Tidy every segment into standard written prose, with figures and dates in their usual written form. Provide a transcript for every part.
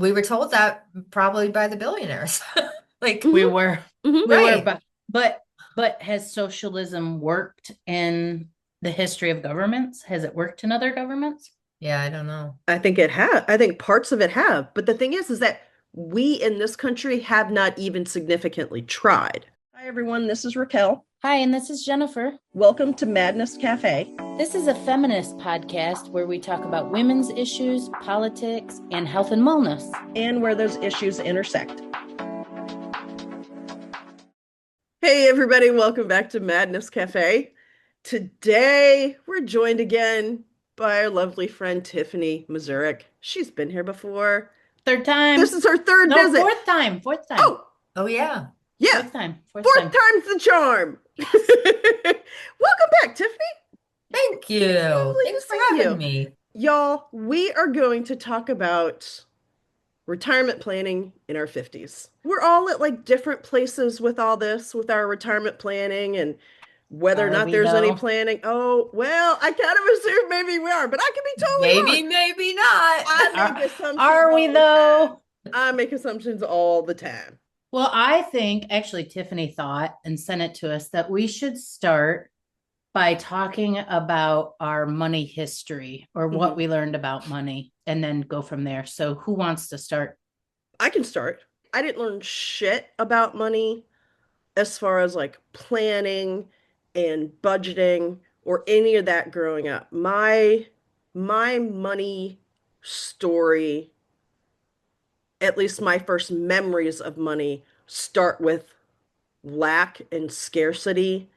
We were told that probably by the billionaires. Like, We Hmm. were, Hmm. we were, right. but has socialism worked in the history of governments? Has it worked in other governments? Yeah, I don't know. I think it have. I think parts of it have. But the thing is that we in this country have not even significantly tried. Hi, everyone. This is Raquel. Hi, and this is Jennifer. Welcome to Madness Cafe. This is a feminist podcast where we talk about women's issues, politics, and health and wellness. And where those issues intersect. Hey, everybody. Welcome back to Madness Cafe. Today, we're joined again by our lovely friend, Tiffany Mazurek. She's been here before. Third This time. is her third No, visit. fourth time. Fourth time. Oh, Oh, yeah. yeah. Fourth time. Fourth Fourth time. time's the charm. Yes. Welcome back, Tiffany. Thank It's you. lovely to Thanks for see having you. me. Y'all, we are going to talk about retirement planning in our 50s. We're all at like different places with all this, with our retirement planning and whether or Are not we there's any though? planning. Oh, well, I kind of assume maybe we are, but I could be totally Maybe, wrong. maybe not. I Are, make assumptions are we all the time. though? I make assumptions all the time. Well, I think actually Tiffany thought and sent it to us that we should start by talking about our money history or what Mhm. we learned about money and then go from there. So, who wants to start? I can start. I didn't learn shit about money as far as like planning and budgeting or any of that growing up. My money story, at least my first memories of money, start with lack and scarcity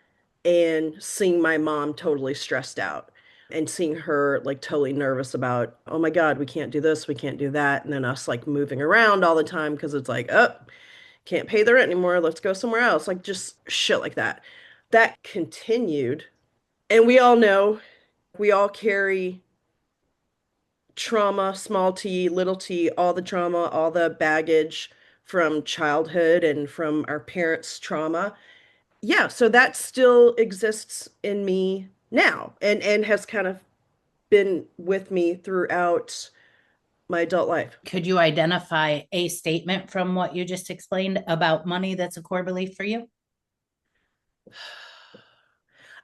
and seeing my mom totally stressed out and seeing her like totally nervous about, oh my God, we can't do this, we can't do that. And then us like moving around all the time because it's like, oh, can't pay the rent anymore. Let's go somewhere else. Like just shit like that. That continued. And we all know we all carry trauma, small t, little t, all the trauma, all the baggage from childhood and from our parents' trauma. Yeah, so that still exists in me now and has kind of been with me throughout my adult life. Could you identify a statement from what you just explained about money that's a core belief for you?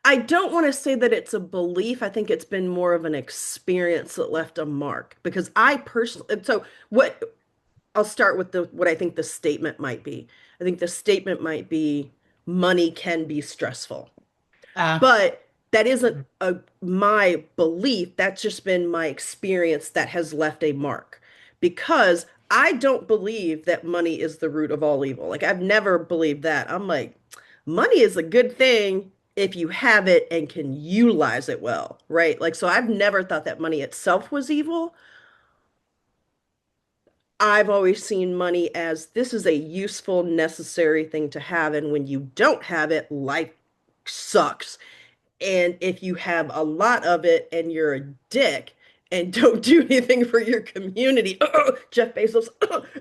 I don't want to say that it's a belief. I think it's been more of an experience that left a mark because I personally, so what I'll start with the what I think the statement might be. I think the statement might be money can be stressful. Uh, But that isn't my belief. That's just been my experience that has left a mark because I don't believe that money is the root of all evil. Like I've never believed that. I'm like, money is a good thing if you have it and can utilize it well, right? Like, so I've never thought that money itself was evil. I've always seen money as this is a useful, necessary thing to have. And when you don't have it, life sucks. And if you have a lot of it and you're a dick and don't do anything for your community, Jeff Bezos,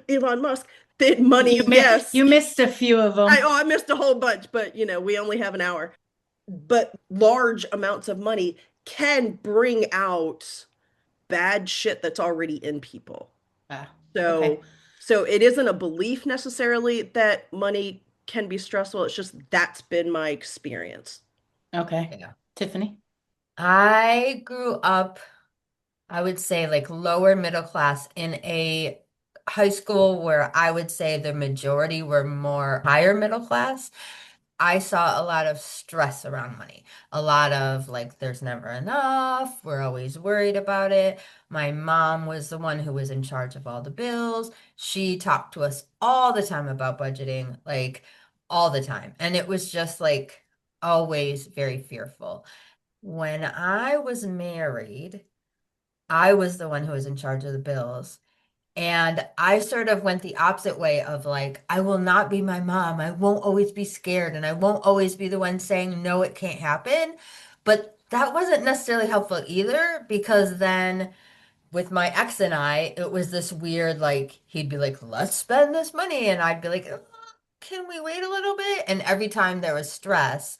Elon Musk, then money, yes. you missed a few of them. I missed a whole bunch, but we only have an hour. But large amounts of money can bring out bad shit that's already in people. Okay. So so it isn't a belief necessarily that money can be stressful. It's just that's been my experience. Okay. Yeah. Tiffany? I grew up, I would say, like lower middle class in a high school where I would say the majority were more higher middle class. I saw a lot of stress around money. A lot of like, there's never enough. We're always worried about it. My mom was the one who was in charge of all the bills. She talked to us all the time about budgeting, like all the time. And it was just like always very fearful. When I was married, I was the one who was in charge of the bills. And I sort of went the opposite way of like, I will not be my mom. I won't always be scared and I won't always be the one saying, no, it can't happen. But that wasn't necessarily helpful either because then with my ex and I, it was this weird, like, he'd be like, let's spend this money. And I'd be like, can we wait a little bit? And every time there was stress,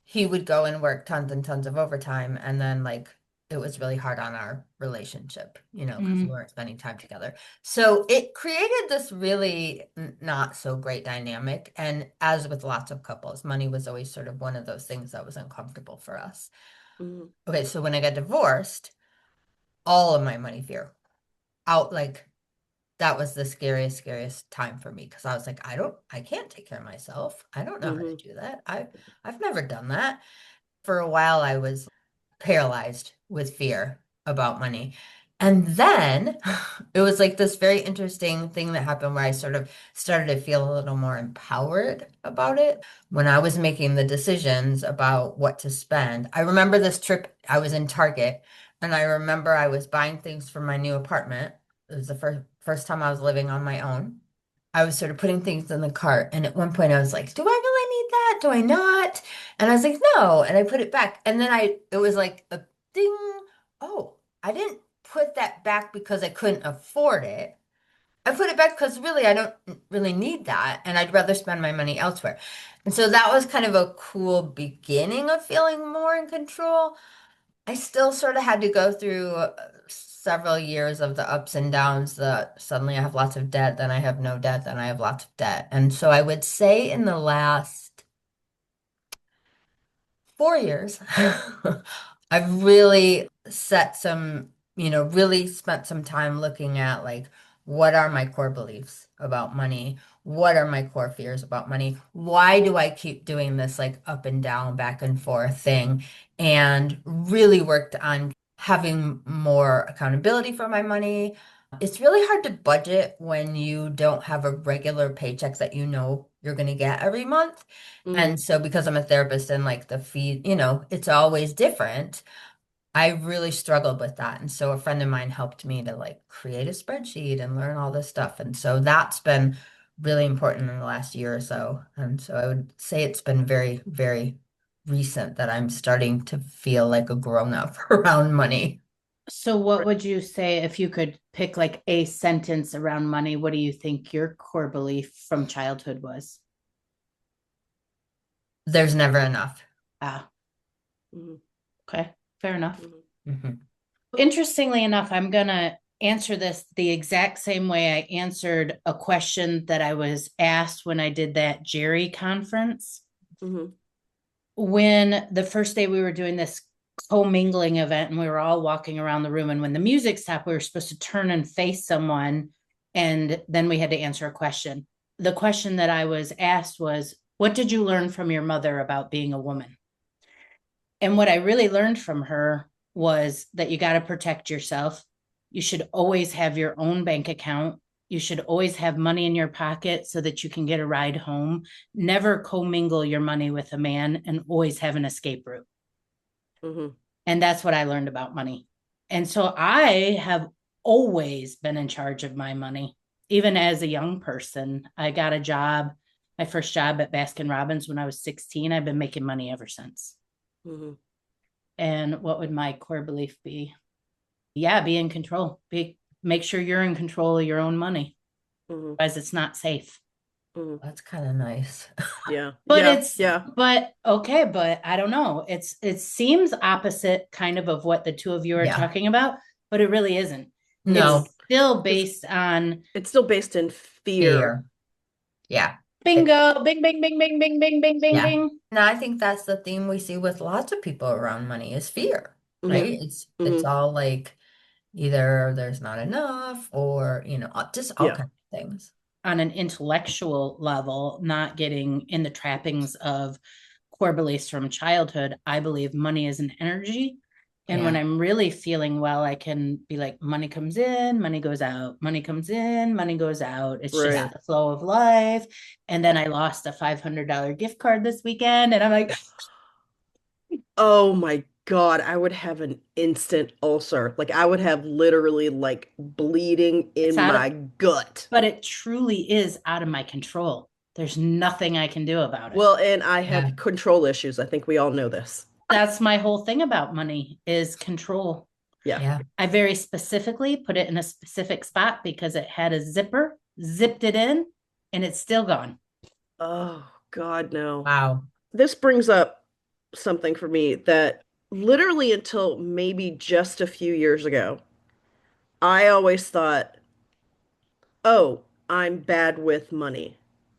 he would go and work tons and tons of overtime and then like it was really hard on our relationship, because we Mm, weren't spending time together. So it created this really not so great dynamic. And as with lots of couples, money was always sort of one of those things that was uncomfortable for us. Mhm. Okay, so when I got divorced, all of my money fear out, like that was the scariest time for me because I was like, I can't take care of myself. I don't know how to Mhm. do that. I've never done that. For a while, I was paralyzed with fear about money. And then it was like this very interesting thing that happened where I sort of started to feel a little more empowered about it when I was making the decisions about what to spend. I remember this trip, I was in Target, and I remember I was buying things for my new apartment. It was the first time I was living on my own. I was sort of putting things in the cart. And at one point I was like, do I really need that? Do I not? And I was like, no. And I put it back. And then it was like a ding. Oh, I didn't put that back because I couldn't afford it. I put it back because really I don't really need that. And I'd rather spend my money elsewhere. And so that was kind of a cool beginning of feeling more in control. I still sort of had to go through several years of the ups and downs that suddenly I have lots of debt, then I have no debt, then I have lots of debt. And so I would say in the last 4 years, I've really really spent some time looking at like what are my core beliefs about money? What are my core fears about money? Why do I keep doing this like up and down, back and forth thing? And really worked on having more accountability for my money. It's really hard to budget when you don't have a regular paycheck that you know you're going to get every month. Mhm. And so because I'm a therapist and like the fee, it's always different. I really struggled with that. And so a friend of mine helped me to like create a spreadsheet and learn all this stuff. And so that's been really important in the last year or so. And so I would say it's been very, very recent that I'm starting to feel like a grown up around money. so what Right. would you say if you could pick like a sentence around money? What do you think your core belief from childhood was? There's never enough. Ah, Mhm. okay, fair enough. Mhm. Mhm. Interestingly enough, I'm going to answer this the exact same way I answered a question that I was asked when I did that Jerry conference. Mhm. When the first day we were doing this co-mingling event and we were all walking around the room, and when the music stopped, we were supposed to turn and face someone, and then we had to answer a question. The question that I was asked was, what did you learn from your mother about being a woman? And what I really learned from her was that you got to protect yourself. You should always have your own bank account. You should always have money in your pocket so that you can get a ride home. Never commingle your money with a man, and always have an escape route. Mhm. And that's what I learned about money. And so I have always been in charge of my money. Even as a young person, I got a job, my first job at Baskin Robbins when I was 16. I've been making money ever since. Mhm. And what would my core belief be? Yeah, be in control. Make sure you're in control of your own money. Mhm. Otherwise, it's not safe. Mhm. That's kind of nice. Yeah. But Yeah. it's Yeah. but okay, but I don't know. It seems opposite kind of what the two of you are Yeah. talking about, but it really isn't. Mhm. No, It's still Because based on it's still based in fear. fear. Yeah. It, bingo, bing, bing, bing, bing, bing, bing, bing, bing, yeah. bing. And I think that's the theme we see with lots of people around money is fear, Mhm. right? It's Mhm. all like either there's not enough or, just all Yeah. kinds of things. On an intellectual level, not getting in the trappings of core beliefs from childhood, I believe money is an energy. And when Yeah. I'm really feeling well, I can be like, money comes in, money goes out, money comes in, money goes out. It's Yeah. just Right. the flow of life. And then Yeah. I lost a $500 gift card this weekend. And I'm like, Oh my God, I would have an instant ulcer. Like I would have literally like bleeding it's in out of, my gut. but it truly is out of my control. There's nothing I can do about it. Well, and I Yeah. have control issues. I think we all know this. That's my whole thing about money is control. Yeah. Yeah. I very specifically put it in a specific spot because it had a zipper, zipped it in, and it's still gone. Oh God, no. Wow. This brings up something for me that literally until maybe just a few years ago, I always thought, oh, I'm bad with money.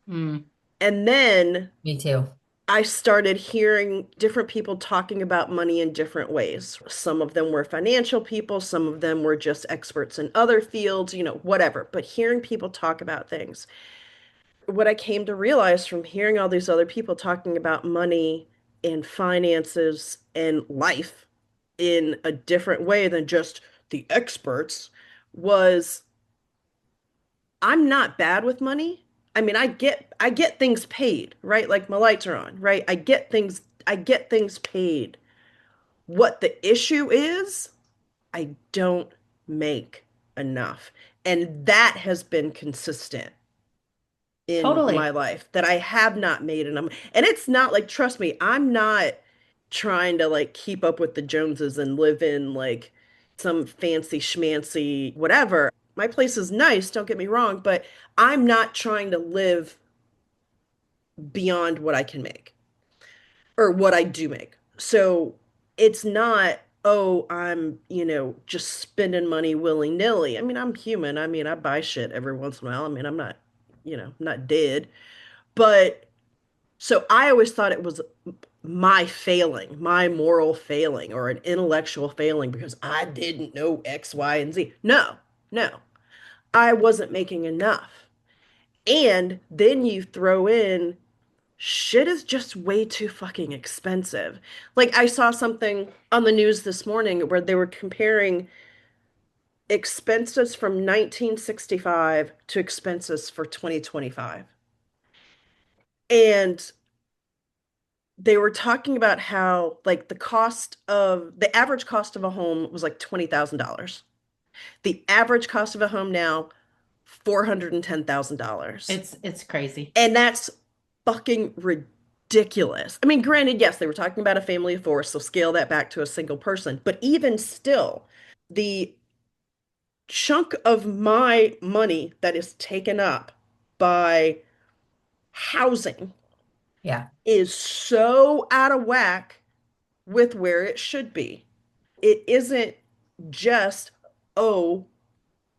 Mm, And then Me too. I started hearing different people talking about money in different ways. Some of them were financial people, some of them were just experts in other fields, whatever. But hearing people talk about things. What I came to realize from hearing all these other people talking about money and finances and life in a different way than just the experts was I'm not bad with money. I mean, I get things paid, right? Like my lights are on, right? I get things paid. What the issue is, I don't make enough. And that has been consistent in my totally. life that I have not made enough. And it's not like, trust me, I'm not trying to like keep up with the Joneses and live in like some fancy schmancy whatever. My place is nice, don't get me wrong, but I'm not trying to live beyond what I can make or what I do make. So it's not, oh, I'm, just spending money willy-nilly. I mean, I'm human. I mean, I buy shit every once in a while. I mean, I'm not dead. But so I always thought it was my failing, my moral failing or an intellectual failing because I didn't know X, Y, and Z. No, no, I wasn't making enough. And then you throw in shit is just way too fucking expensive. Like I saw something on the news this morning where they were comparing expenses from 1965 to expenses for 2025. And they were talking about how like the average cost of a home was like $20,000. The average cost of a home now, $410,000. It's crazy. And that's fucking ridiculous. I mean, granted, yes, they were talking about a family of four, so scale that back to a single person. But even still, the chunk of my money that is taken up by housing Yeah. is so out of whack with where it should be. It isn't just, oh,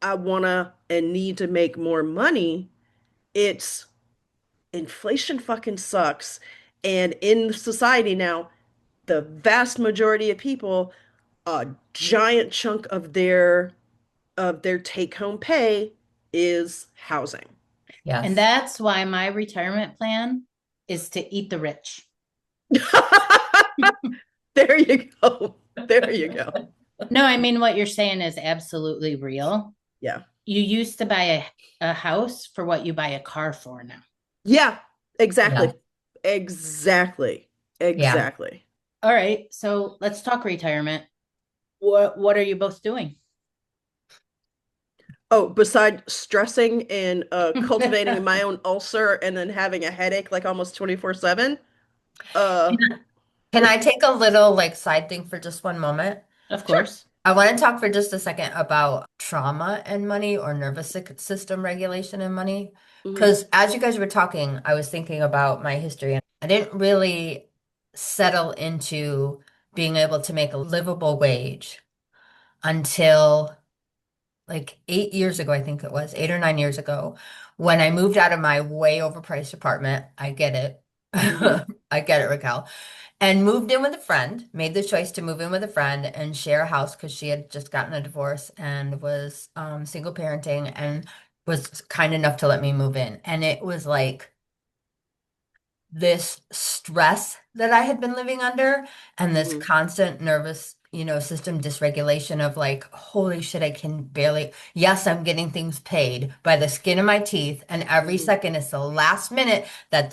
I wanna and need to make more money. It's inflation fucking sucks. And in society now, the vast majority of people, a giant chunk of their take-home pay is housing. And Yes. that's why my retirement plan is to eat the rich. There you go. There you go. No, I mean, what you're saying is absolutely real. Yeah. You used to buy a house for what you buy a car for now. Yeah, Yeah. exactly. Exactly. Yeah. Exactly. All right, so let's talk retirement. What are you both doing? Oh, beside stressing and cultivating my own ulcer and then having a headache like almost 24/7, uh, Can I take a little like side thing for just one moment? Of sure. course. I want to talk for just a second about trauma and money or system regulation and money. Hmm. Because as you guys were talking, I was thinking about my history and I didn't really settle into being able to make a livable wage until like 8 years ago, I think it was 8 or 9 years ago, when I moved out of my way overpriced apartment. I get it. Hmm. I get it, Raquel. And moved in with a friend, made the choice to move in with a friend and share a house because she had just gotten a divorce and was single parenting and was kind enough to let me move in. And it was like this stress that I had been living under and this Hmm. constant nervous, system dysregulation of like, holy shit, I can barely, yes, I'm getting things paid by the skin of my teeth. And every Hmm. second it's the last minute that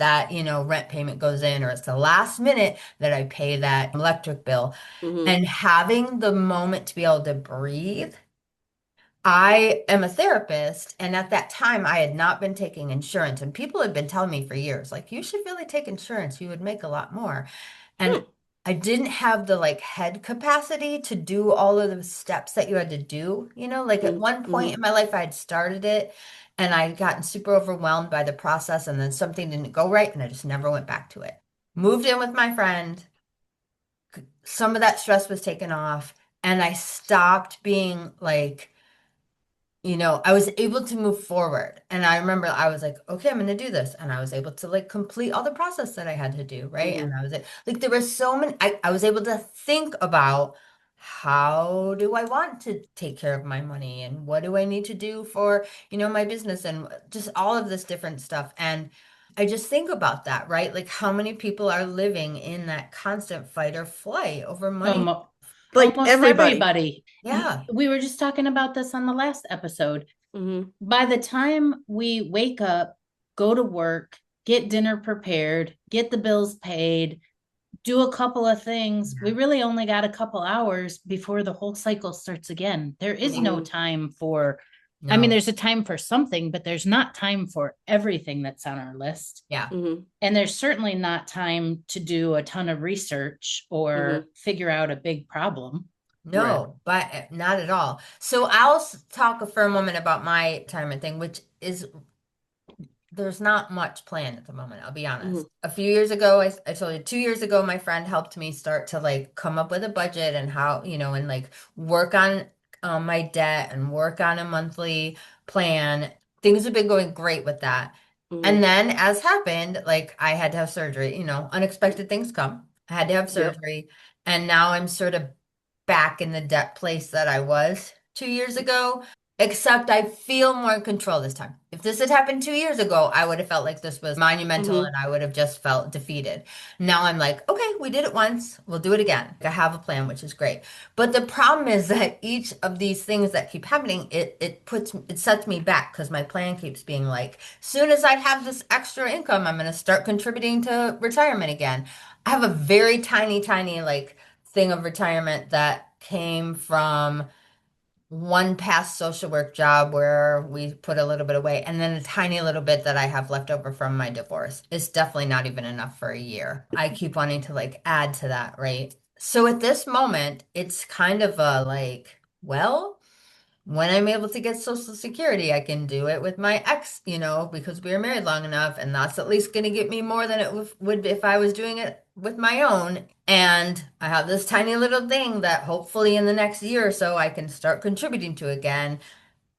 rent payment goes in, or it's the last minute that I pay that electric bill. Hmm. And having the moment to be able to breathe. I am a therapist, and at that time, I had not been taking insurance, and people had been telling me for years, like, you should really take insurance. You would make a lot more. Hmm. And I didn't have the like head capacity to do all of the steps that you had to do. Like at Hmm. one point Hmm. in my life, I had started it and I'd gotten super overwhelmed by the process, and then something didn't go right, and I just never went back to it. Moved in with my friend, some of that stress was taken off, and I stopped being like, I was able to move forward. And I remember I was like, okay, I'm going to do this. And I was able to like complete all the process that I had to do. Right. And Mm-hmm. I was like, there were so many, I was able to think about how do I want to take care of my money and what do I need to do for, my business and just all of this different stuff. And I just think about that, right? Like how many people are living in that constant fight or flight over money? Almost, Like almost everybody. everybody. Yeah. We were just talking about this on the last episode. Mm-hmm. By the time we wake up, go to work, get dinner prepared, get the bills paid, do a couple of things, we Yeah. really only got a couple hours before the whole cycle starts again. There is no Mm-hmm. time for, I mean, No. there's a time for something, but there's not time for everything that's on our list. Yeah. Mm-hmm. And there's certainly not time to do a ton of research Mm-hmm. or figure out a big problem. Right. No, but not at all. So I'll talk for a moment about my retirement thing, which is there's not much planned at the moment, I'll be Mm-hmm. honest. A few years ago, I told you 2 years ago, my friend helped me start to like come up with a budget and how, and like work on my debt and work on a monthly plan. Things have been going great with that. Mm-hmm. And then, as happened, like I had to have surgery, unexpected things come. I had to have Yep. surgery. And now I'm sort of back in the debt place that I was 2 years ago. Except I feel more in control this time. If this had happened 2 years ago, I would have felt like this was monumental Mm-hmm. and I would have just felt defeated. Now I'm like, okay, we did it once. We'll do it again. I have a plan, which is great. But the problem is that each of these things that keep happening, it sets me back because my plan keeps being like, soon as I have this extra income, I'm going to start contributing to retirement again. I have a very tiny, tiny like thing of retirement that came from one past social work job where we put a little bit away, and then a tiny little bit that I have left over from my divorce. It's definitely not even enough for a year. I keep wanting to like add to that, right? So at this moment, it's kind of a like, well, when I'm able to get Social Security, I can do it with my ex, because we were married long enough, and that's at least going to get me more than it would if I was doing it with my own. And I have this tiny little thing that hopefully in the next year or so I can start contributing to again.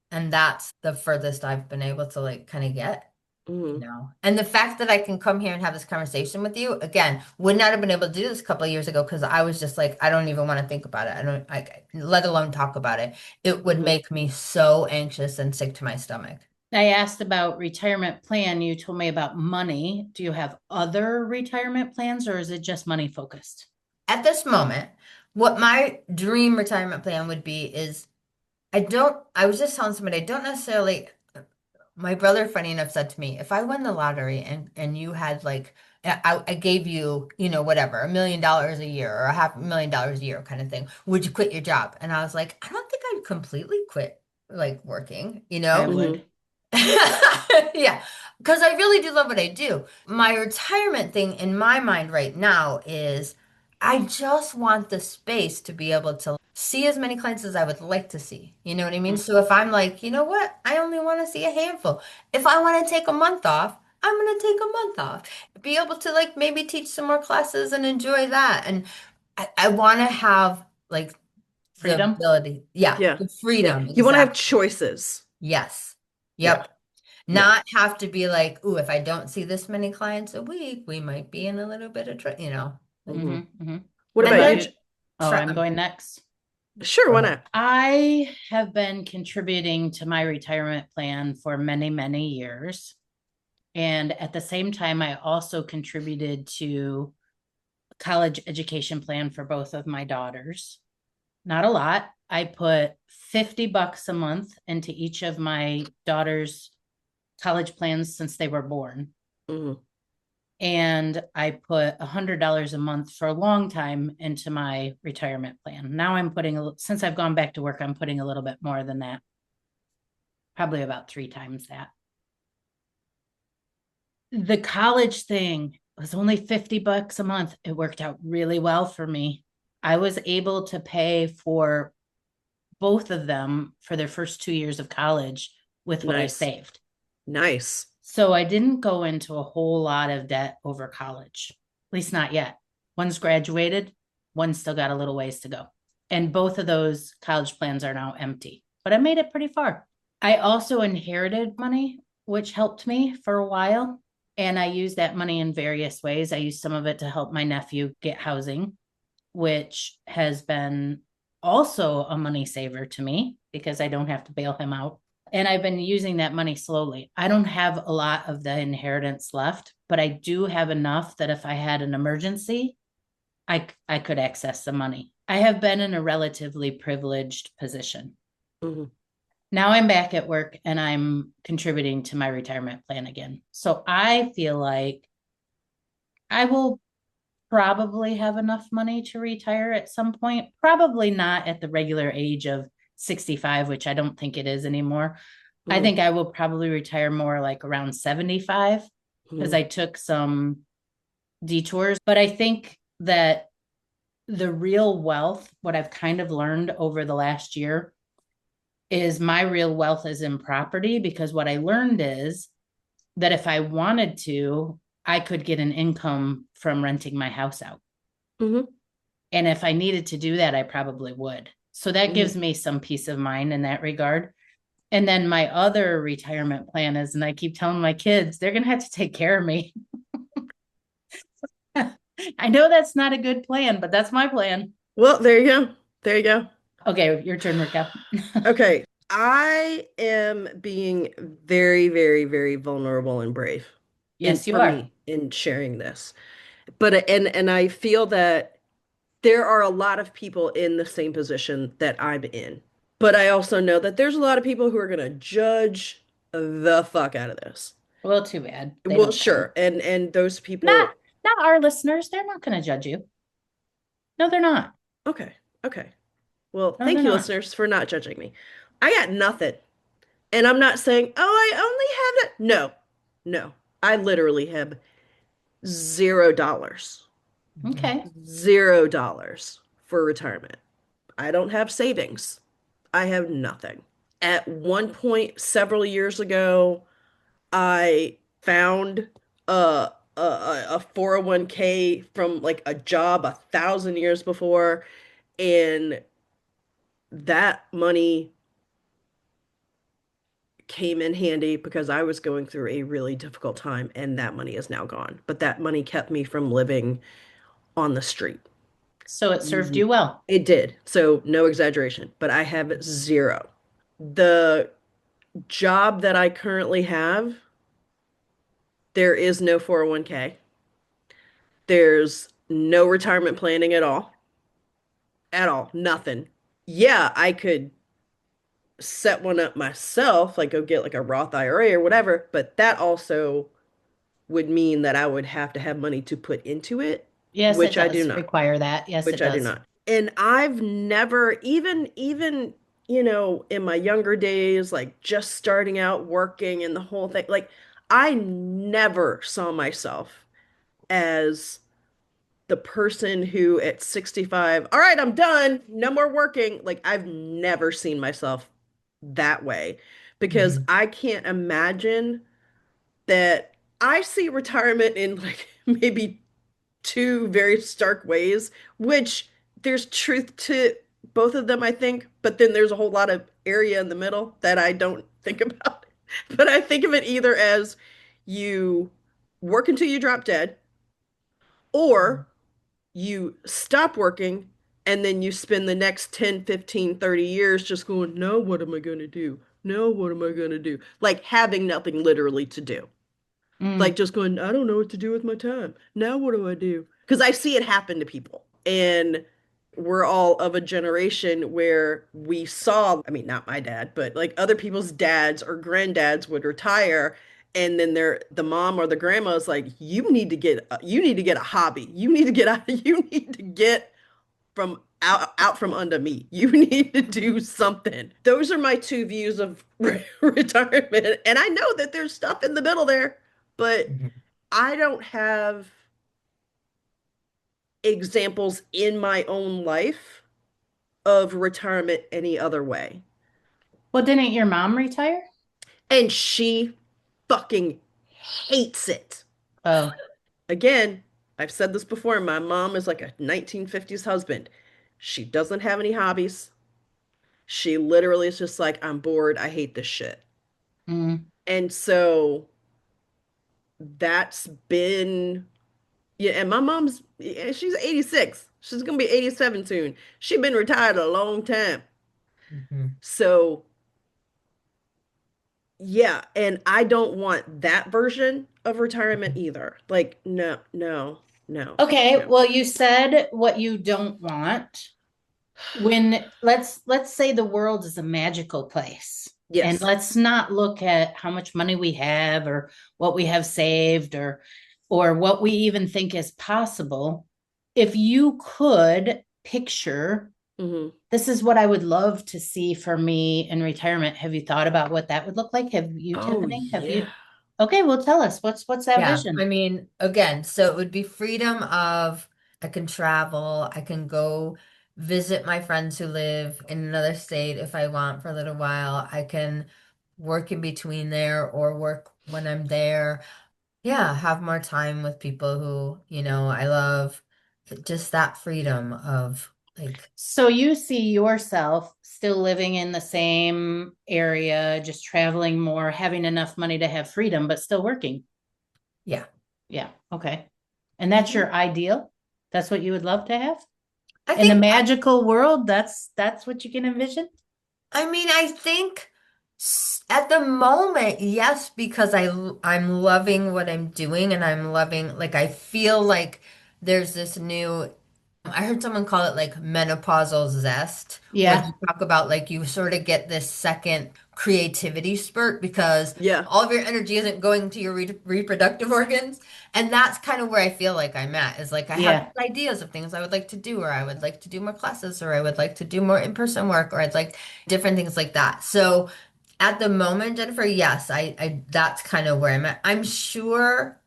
And that's the furthest I've been able to like kind of get. Mm-hmm. And the fact that I can come here and have this conversation with you again, would not have been able to do this a couple of years ago because I was just like, I don't even want to think about it. Let alone talk about it. It would Mm-hmm. make me so anxious and sick to my stomach. I asked about retirement plan. You told me about money. Do you have other retirement plans or is it just money focused? At this moment, what my dream retirement plan would be is I was just telling somebody, I don't necessarily, my brother, funny enough, said to me, if I won the lottery and you had like, I gave you, whatever, $1 million a year or $500,000 a year kind of thing, would you quit your job? And I was like, I don't think I'd completely quit like working, I Mm-hmm. would. Yeah, because I really do love what I do. My retirement thing in my mind right now is I just want the space to be able to see as many clients as I would like to see. You know what I mean? So if I'm like, you know what? I only want to see a handful. If I want to take a month off, I'm going to take a month off. Be able to like maybe teach some more classes and enjoy that. And I want to have like the Freedom? ability, yeah, Yeah. the Yeah. freedom, You want to have exactly. choices. Yes. Yeah. Yep. Yeah. Not have to be like, ooh, if I don't see this many clients a week, we might be in a little bit of trouble. Like, Mm-hmm. Mm-hmm, mm-hmm. What and about What you? do then you, oh, try, I'm going next. Sure, go why ahead. not? I have been contributing to my retirement plan for many, many years. And at the same time, I also contributed to a college education plan for both of my daughters. Not a lot. I put $50 a month into each of my daughters' college plans since they were born. Mm-hmm. And I put $100 a month for a long time into my retirement plan. Now I'm putting, since I've gone back to work, I'm putting a little bit more than that, probably about 3 times that. The college thing was only $50 a month. It worked out really well for me. I was able to pay for both of them for their first 2 years of college with what I Nice. saved. Nice. So I didn't go into a whole lot of debt over college, at least not yet. One's graduated, One still got a little ways to go. And both of those college plans are now empty, but I made it pretty far. I also inherited money, which helped me for a while. And I used that money in various ways. I used some of it to help my nephew get housing, which has been also a money saver to me because I don't have to bail him out. And I've been using that money slowly. I don't have a lot of the inheritance left, but I do have enough that if I had an emergency, I could access the money. I have been in a relatively privileged position. Mhm. Now I'm back at work and I'm contributing to my retirement plan again. So I feel like I will probably have enough money to retire at some point. Probably not at the regular age of 65, which I don't think it is anymore. I Mhm. think I will probably retire more like around 75 because Mhm. I took some detours. But I think that the real wealth, what I've kind of learned over the last year, is my real wealth is in property because what I learned is that if I wanted to, I could get an income from renting my house out. Mhm. And if I needed to do that, I probably would. So that Mhm. gives me some peace of mind in that regard. And then my other retirement plan is, and I keep telling my kids, they're going to have to take care of me. I know that's not a good plan, but that's my plan. Well, there you go. There you go. Okay, your turn, Raquel. Okay. I am being very, very, very vulnerable and brave in Yes, you for are. me in sharing this. But and I feel that there are a lot of people in the same position that I'm in. But I also know that there's a lot of people who are going to judge the fuck out of this. Well, too bad. They Well, don't care. sure. And those Not people, not our listeners. They're not going to judge you. No, they're not. okay. Okay. Well, No, thank they're you, not. listeners, for not judging me. I got nothing. And I'm not saying, oh, I only have that. No, no. I literally have $0. Okay. $0 for retirement. I don't have savings. I have nothing. At one point, several years ago, I found a 401k from like a job 1,000 years before, and that money came in handy because I was going through a really difficult time, and that money is now gone. But that money kept me from living on the street. So it served you well. It did. So no exaggeration, but I have zero. The job that I currently have, there is no 401k. There's no retirement planning at all. At all. Nothing. Yeah, I could set one up myself, like go get like a Roth IRA or whatever, but that also would mean that I would have to have money to put into it, Yes, it which I do does not. require that. Yes, Which it I do does. not. And I've never even in my younger days, like just starting out working and the whole thing, like I never saw myself as the person who at 65, all right, I'm done, no more working. Like I've never seen myself that way because Mhm. I can't imagine that I see retirement in like maybe two very stark ways, which there's truth to both of them, I think, but then there's a whole lot of area in the middle that I don't think about. But I think of it either as you work until you drop dead, or you stop working and then you spend the next 10, 15, 30 years just going, no, what am I going to do? No, what am I going to do? Like having nothing literally to do. Like Mm. just going, I don't know what to do with my time. Now what do I do? Because I see it happen to people. And we're all of a generation where we saw, I mean, not my dad, but like other people's dads or granddads would retire, and then the mom or the grandma is like, you need to get a hobby. You need to get out, you need to get from out from under me. You need to do something. Those are my two views of retirement. And I know that there's stuff in the middle there, but Mhm. I don't have examples in my own life of retirement any other way. Well, didn't your mom retire? And she fucking hates it. Oh, Again, I've said this before, my mom is like a 1950s husband. She doesn't have any hobbies. She literally is just like, I'm bored. I hate this shit. Mm. And so that's been, yeah, and my mom's, yeah, she's 86. She's gonna be 87 soon. She's been retired a long time. Mhm. So yeah, and I don't want that version of retirement either. Like, no, no, no, Okay, no. well, you said what you don't want. When let's say the world is a magical place. And Yes. let's not look at how much money we have or what we have saved or what we even think is possible. If you could picture, Hmm. this is what I would love to see for me in retirement. Have you thought about what that would look like? Have you, Oh Tiffany? Have yeah. you? Okay, well, tell us what's that Yeah, I vision? mean, again, so it would be freedom of I can travel, I can go visit my friends who live in another state if I want for a little while. I can work in between there or work when I'm there. Yeah, have more time with people who, I love just that freedom of like, So you see yourself still living in the same area, just traveling more, having enough money to have freedom, but still working. yeah. Yeah. Okay. And that's Mhm. your ideal. That's what you would love to have I in the think magical world. That's what you can envision. I mean, I think at the moment, yes, because I'm loving what I'm doing and I'm loving like I feel like there's this new I heard someone call it like menopausal zest, where Yeah. they talk about like you sort of get this second creativity spurt because Yeah. all of your energy isn't going to your reproductive organs. And that's kind of where I feel like I'm at, is like I have Yeah. these ideas of things I would like to do, or I would like to do more classes, or I would like to do more in-person work, or I'd like different things like that. So at the moment, Jennifer, yes, I that's kind of where I'm at. I'm sure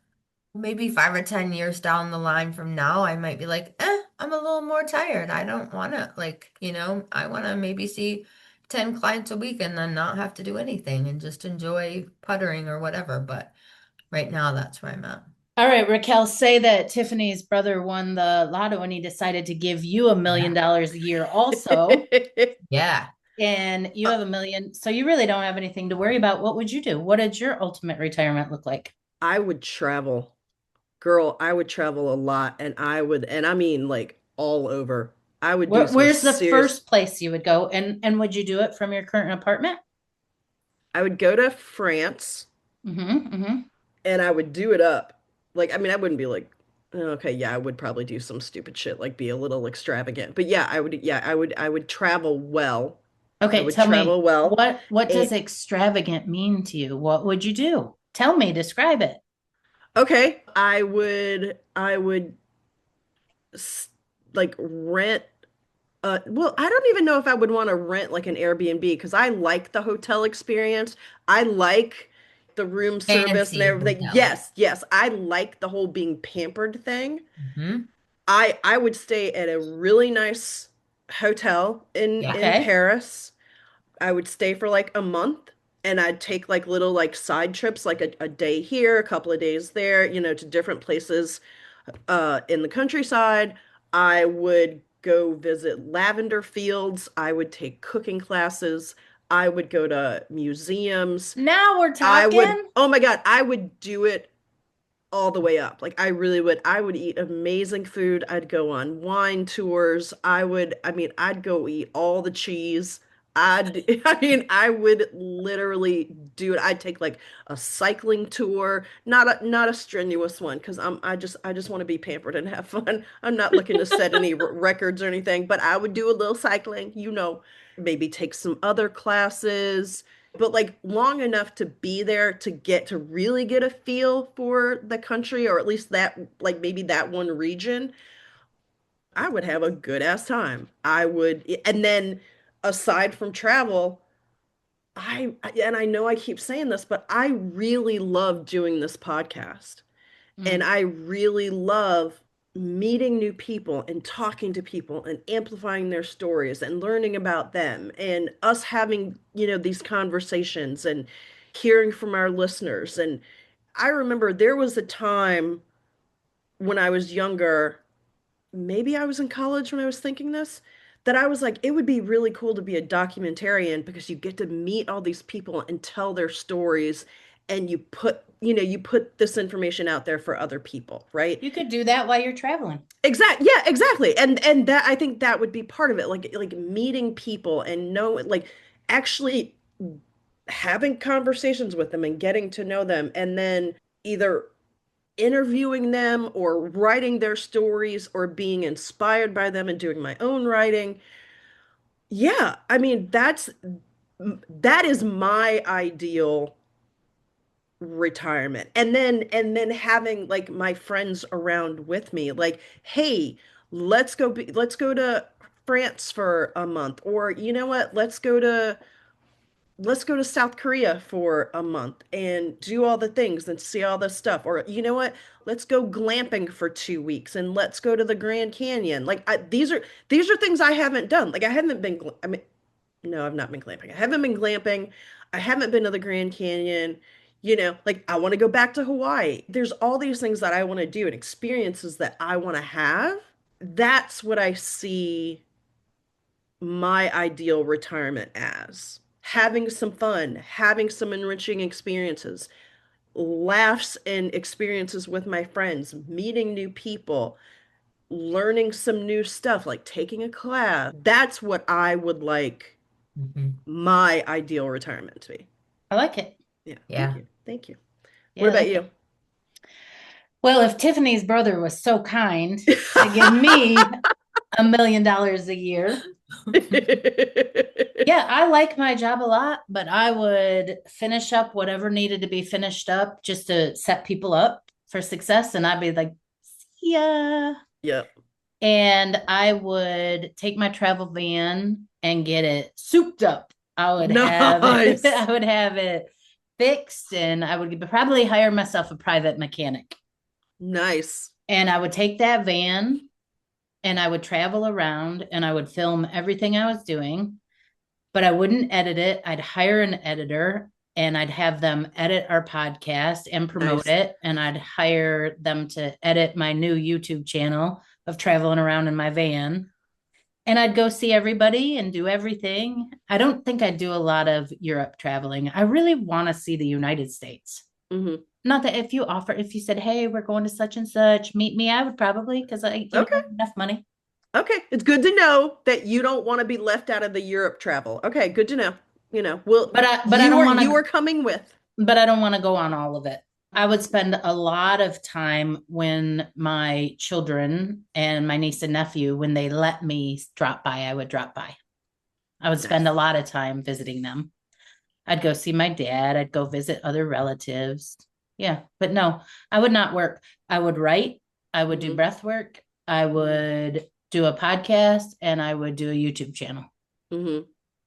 maybe 5 or 10 years down the line from now, I might be like, I'm a little more tired. I don't want to, like, I want to maybe see 10 clients a week and then not have to do anything and just enjoy puttering or whatever. But right now, that's where I'm at. All right, Raquel, say that Tiffany's brother won the lotto and he decided to give you a million Yeah. dollars a year also, Yeah. and you Uh, have a million, so you really don't have anything to worry about. What would you do? What did your ultimate retirement look like? I would travel. Girl, I would travel a lot and I mean like all over. I would do some Where's the serious, first place you would go? And would you do it from your current apartment? I would go to France Mm-hmm. Mm-hmm. and I would do it up. Like, I mean, I wouldn't be like, okay, yeah, I would probably do some stupid shit, like be a little extravagant. But yeah, I would travel well. I Okay, would tell me travel well. what And does extravagant mean to you? What would you do? Tell me, describe it. okay, I would like rent. Well, I don't even know if I would want to rent like an Airbnb because I like the hotel experience. I like the room service and Fancy everything. hotel. Yes, yes, I like the whole being pampered thing. Hmm. I would stay at a really nice hotel Yeah. in Okay. Paris. I would stay for like a month and I'd take like little like side trips, like a day here, a couple of days there, to different places in the countryside. I would go visit lavender fields. I would take cooking classes. I would go to museums. Now we're I would, talking. oh my God, I would do it all the way up. Like I really would. I would eat amazing food. I'd go on wine tours. I mean, I'd go eat all the cheese. I mean, I would literally do it. I'd take like a cycling tour, not a strenuous one, because I just want to be pampered and have fun. I'm not looking to set any records or anything, but I would do a little cycling, maybe take some other classes, but like long enough to be there to get to really get a feel for the country, or at least that, like maybe that one region. I would have a good ass time. I would, and then aside from travel, and I know I keep saying this, but I really love doing this podcast. And Mm. I really love meeting new people and talking to people and amplifying their stories and learning about them and us having, these conversations and hearing from our listeners. And I remember there was a time when I was younger, maybe I was in college when I was thinking this, that I was like, it would be really cool to be a documentarian because you get to meet all these people and tell their stories and you put this information out there for other people, right? You could do that while you're traveling. Yeah, exactly. And that I think that would be part of it, like meeting people and know like actually having conversations with them and getting to know them and then either interviewing them or writing their stories or being inspired by them and doing my own writing. Yeah, I mean that is my ideal retirement. And then having like my friends around with me like, "Hey, let's go to France for a month," or you know what, let's go to South Korea for a month and do all the things and see all the stuff. Or you know what? Let's go glamping for 2 weeks and let's go to the Grand Canyon. These are things I haven't done. Like I haven't been. I mean, no, I've not been glamping. I haven't been glamping. I haven't been to the Grand Canyon. Like I want to go back to Hawaii. There's all these things that I want to do and experiences that I want to have. That's what I see my ideal retirement as having some fun, having some enriching experiences, laughs and experiences with my friends, meeting new people, learning some new stuff, like taking a class. That's what I would like Mhm. my ideal retirement to be. I like it. Yeah, thank Yeah. you. Thank you. What Yeah, I about like it. you? Well, if Tiffany's brother was so kind to give me $1 million a year, yeah, I like my job a lot, but I would finish up whatever needed to be finished up just to set people up for success. And I'd be like, see ya. Yep. And I would take my travel van and get it souped up. I would have it, Nice. I would have it fixed, and I would probably hire myself a private mechanic. Nice. And I would take that van and I would travel around and I would film everything I was doing, but I wouldn't edit it. I'd hire an editor and I'd have them edit our podcast and promote Nice. it. And I'd hire them to edit my new YouTube channel of traveling around in my van. And I'd go see everybody and do everything. I don't think I'd do a lot of Europe traveling. I really want to see the United States. Hmm. Not that if you said, hey, we're going to such and such, meet me, I would probably, because I Okay. have enough money. Okay, it's good to know that you don't want to be left out of the Europe travel. Okay, good to know. Well, But I don't want you to are coming with. but I don't want to go on all of it. I would spend a lot of time when my children and my niece and nephew, when they let me drop by, I would drop by. I would spend a Nice. lot of time visiting them. I'd go see my dad. I'd go visit other relatives. Yeah, but no, I would not work. I would write. I would do Hmm. breath work. I Hmm. would do a podcast and I would do a YouTube channel. Hmm.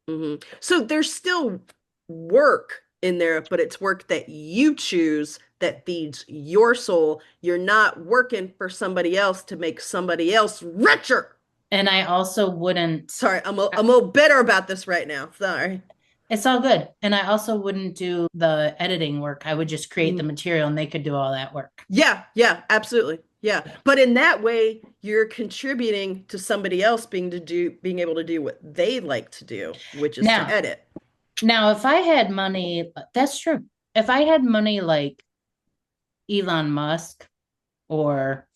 Hmm. So there's still work in there, but it's work that you choose that feeds your soul. You're not working for somebody else to make somebody else richer. And I also wouldn't, Sorry, I'm a little bitter about this right now. Sorry. it's all good. And I also wouldn't do the editing work. I would just create the Mhm. material and they could do all that work. Yeah, yeah, absolutely. Yeah. But in that way, you're contributing to somebody else being able to do what they like to do, which is to Now, edit. now if I had money, that's true. If I had money like Elon Musk or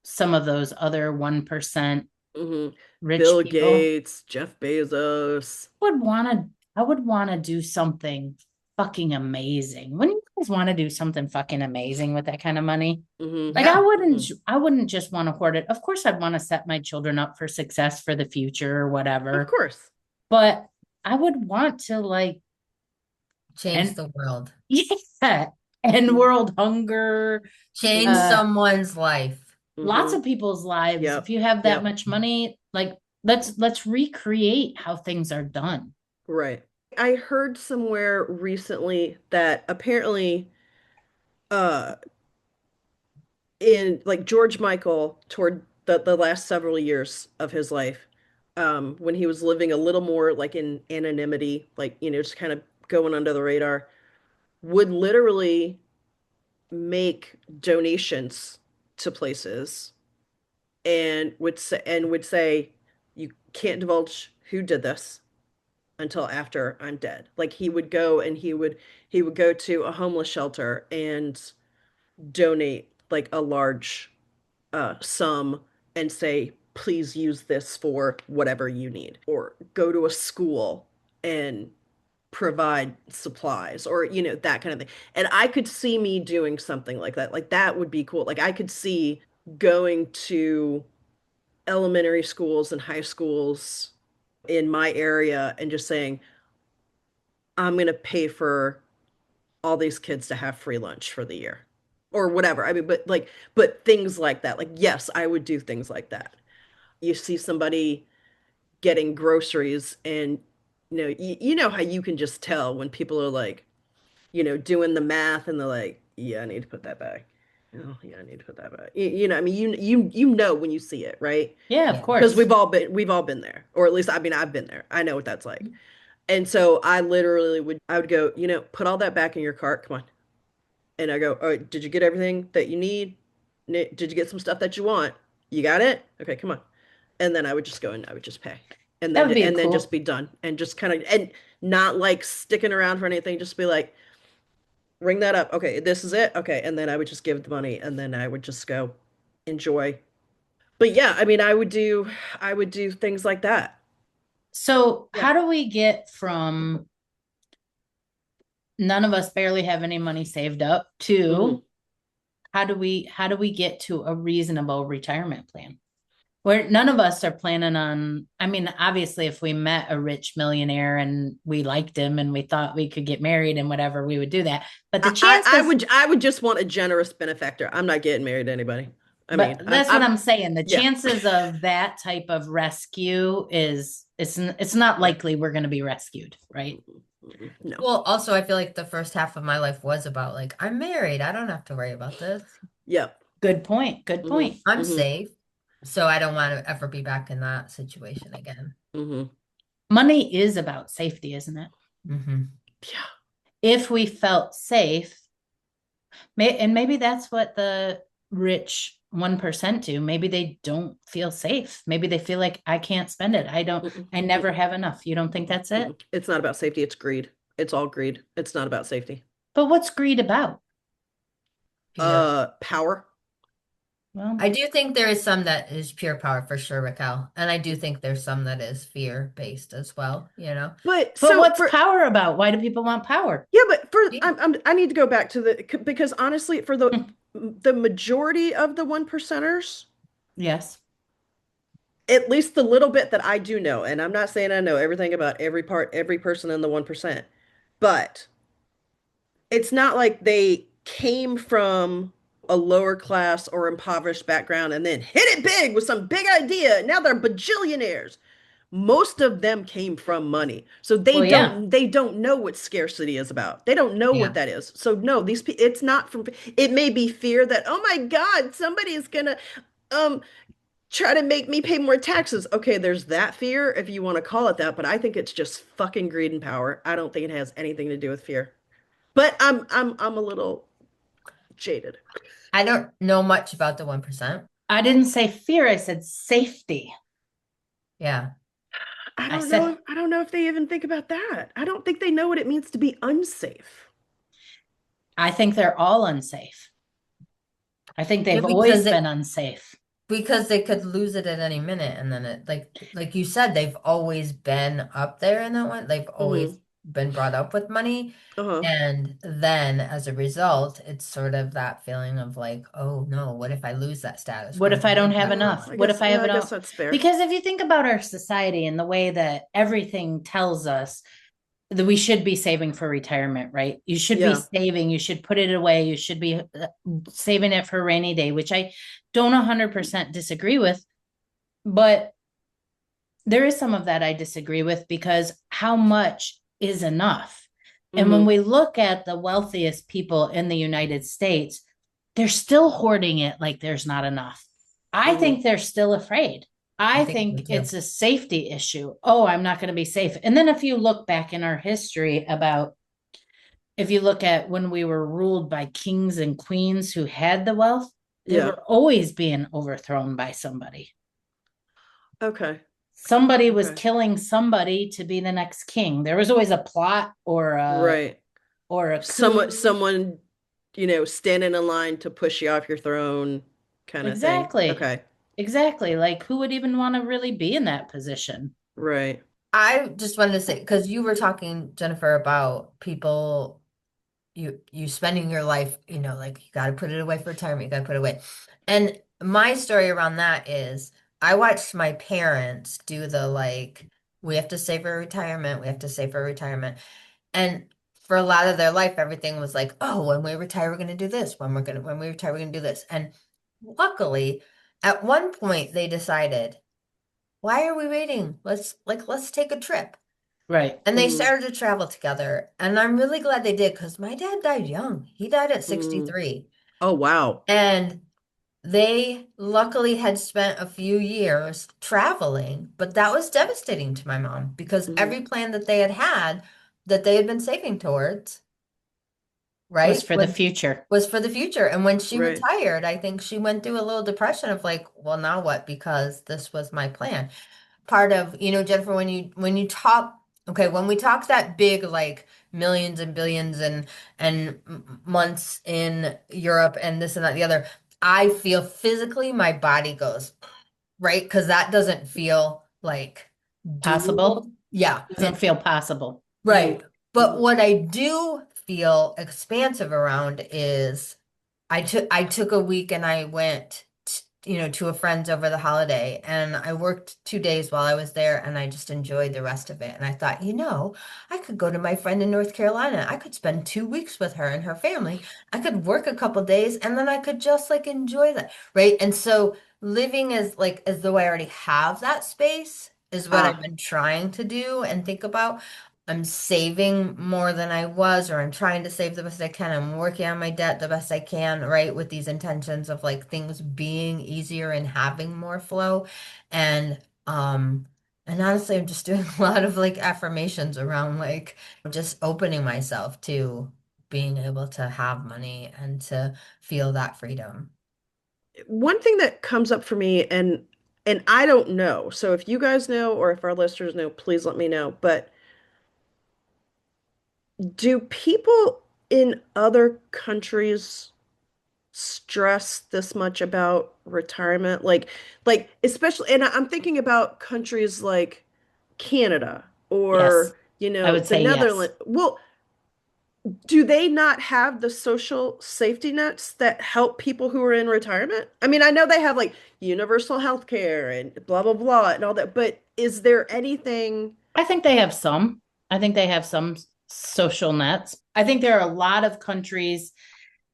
some of those other 1% Hmm. rich Bill people, Gates, Jeff Bezos. would want to I would want to do something fucking amazing. Wouldn't you guys want to do something fucking amazing with that kind of money? Like Yeah. Hmm. I wouldn't just want to hoard it. Of course I'd want to set my children up for success for the future or Of whatever. course. But I would want to like Change and the world. yeah, and Hmm. world hunger, Change uh someone's life. lots Hmm. of people's lives. If Yep. you have that Yep. much money, like let's recreate how things are done. Right. I heard somewhere recently that apparently uh in like George Michael toward the last several years of his life, when he was living a little more like in anonymity, like, just kind of going under the radar, would literally make donations to places and would say you can't divulge who did this until after I'm dead. Like he would go and he would go to a homeless shelter and donate like a large sum and say, please use this for whatever you need, or go to a school and provide supplies, or that kind of thing. And I could see me doing something like that. Like that would be cool. Like I could see going to elementary schools and high schools in my area and just saying, I'm going to pay for all these kids to have free lunch for the year or whatever. I mean, but things like that. Like, yes, I would do things like that. You see somebody getting groceries and you know how you can just tell when people are like, doing the math and they're like, yeah, I need to put that back. Oh, yeah, I need to put that back. I mean, you know when you see it, right? Yeah, of Yeah. Because course. we've all been there, or at least I mean I've been there. I know what that's like. And so I would go, put all that back in your cart. Come on. And I go, all right, did you get everything that you need? Did you get some stuff that you want? You got it? Okay, come on. And then I would just go and I would just pay. And That then would be and then just cool. be done. And just kind of and not like sticking around for anything, just be like, ring that up. Okay, this is it. Okay. And then I would just give the money and then I would just go enjoy. But yeah, I mean, I would do things like that. So, Yeah. how do we get from none of us barely have any money saved up Hmm. to how do we get to a reasonable retirement plan? Where none of us are planning on, I mean, obviously, if we met a rich millionaire and we liked him and we thought we could get married and whatever, we would do that. But the I chances, would I would just want a generous benefactor. I'm not getting married to anybody. I mean, but I'm that's what I'm I'm saying. The yeah. chances of that type of rescue is it's not Yeah. likely we're going to be rescued, right? No. Well, also, I feel like the first half of my life was about like, I'm married. I don't have to worry about this. Yeah. Good point. Good Hmm. point. I'm Hmm. safe. So I don't want to ever be back in that situation again. Hmm. Money is about safety, isn't it? Hmm. Yeah. If we felt safe, and maybe that's what the rich 1% do. Maybe they don't feel safe. Maybe they feel like I can't spend it. Mm-mm. I never have enough. You don't think that's it? Mm-mm. It's not about safety, it's greed. It's all greed. It's not about safety. But what's greed about? Fear. Power. Well, I do think there is some that is pure power for sure, Raquel. And I do think there's some that is fear based as well, you know? But but so what's for power about? Why do people want power? yeah, but for Yeah. I need to go back to because honestly, for the majority of the one percenters, Yes. at least the little bit that I do know, and I'm not saying I know everything about every person in the 1%, but it's not like they came from a lower class or impoverished background and then hit it big with some big idea. Now they're bajillionaires. Most of them came from money. So they Well, yeah. don't they don't know what scarcity is about. They don't know what Yeah. that is. So no, it's not from it may be fear that, oh my God, somebody's gonna um try to make me pay more taxes. Okay, there's that fear if you want to call it that, but I think it's just fucking greed and power. I don't think it has anything to do with fear. But I'm a little jaded. I don't know much about the 1%. I didn't say fear. I said safety. Yeah. I I don't said, know. I don't know if they even think about that. I don't think they know what it means to be unsafe. I think they're all unsafe. I think Yeah, they've because always been it unsafe. because they could lose it at any minute and then it like you said, they've always been up there in that one. They've always Hmm. been brought up with money. Uh-huh. And then as a result, it's sort of that feeling of like, oh no, what if I lose that status? What What if if I I don't lose have that enough? I position? What if guess I yeah, have I guess enough? that's fair. Because if you think about our society and the way that everything tells us that we should be saving for retirement, right? You should be Yeah. saving, you should put it away, you should be saving it for a rainy day, which I don't 100% disagree with. But there is some of that I disagree with because how much is enough? And when Hmm. we look at the wealthiest people in the United States, they're still hoarding it like there's not enough. I Hmm. think they're still afraid. I I think so think too. it's a safety issue. Oh, I'm not going to be safe. And then if you look back in our history about if you look at when we were ruled by kings and queens who had the wealth, They Yeah. were always being overthrown by somebody. Okay. Somebody was Okay. killing somebody to be the next king. There was always a plot Right. or a Someone, coup. someone, standing in line to push you off your throne kind of thing. Exactly. Okay. Exactly. Like who would even want to really be in that position? Right. I just wanted to say, because you were talking, Jennifer, about people, you spending your life, like you got to put it away for retirement, you got to put it away. And my story around that is I watched my parents do the like, we have to save for retirement, we have to save for retirement. And for a lot of their life, everything was like, oh, when we retire, we're going to do this. When we retire, we're going to do this. And luckily, at one point, they decided, why are we waiting? Let's take a trip. Right. And they Mm, started to travel together. And I'm really glad they did because my dad died young. He died at mm. 63. Oh, wow. And they luckily had spent a few years traveling, but that was devastating to my mom because Hmm. every plan that they had had that they had been saving towards, Was right, for the future. was for the future. And when she Right. retired, I think she went through a little depression of like, well, now what? Because this was my plan. Part of, Jennifer, when you talk, okay, when we talk that big like millions and billions and months in Europe and this and that, the other, I feel physically my body goes, right? Because that doesn't feel like Possible. doable. Yeah. Doesn't feel possible. Hmm. Right. But Hmm. what I do feel expansive around is I took a week and I went to a friend's over the holiday and I worked 2 days while I was there and I just enjoyed the rest of it. And I thought, I could go to my friend in North Carolina. I could spend 2 weeks with her and her family. I could work a couple days and then I could just like enjoy that. Right. And so living as though I already have that space is what I've Ah, been trying to do and think about. I'm saving more than I was, or I'm trying to save the best I can. I'm working on my debt the best I can, right? With these intentions of like things being easier and having more flow. And and honestly, I'm just doing a lot of like affirmations around like just opening myself to being able to have money and to feel that freedom. one thing that comes up for me, and I don't know. So if you guys know or if our listeners know, please let me know. But do people in other countries stress this much about retirement? Like especially, and I'm thinking about countries like Canada Yes. or, I would the say yes. Netherlands. Well, do they not have the social safety nets that help people who are in retirement? I mean, I know they have like universal health care and blah, blah, blah, and all that, but is there anything? I think they have some. I think they have some social nets. I think there are a lot of countries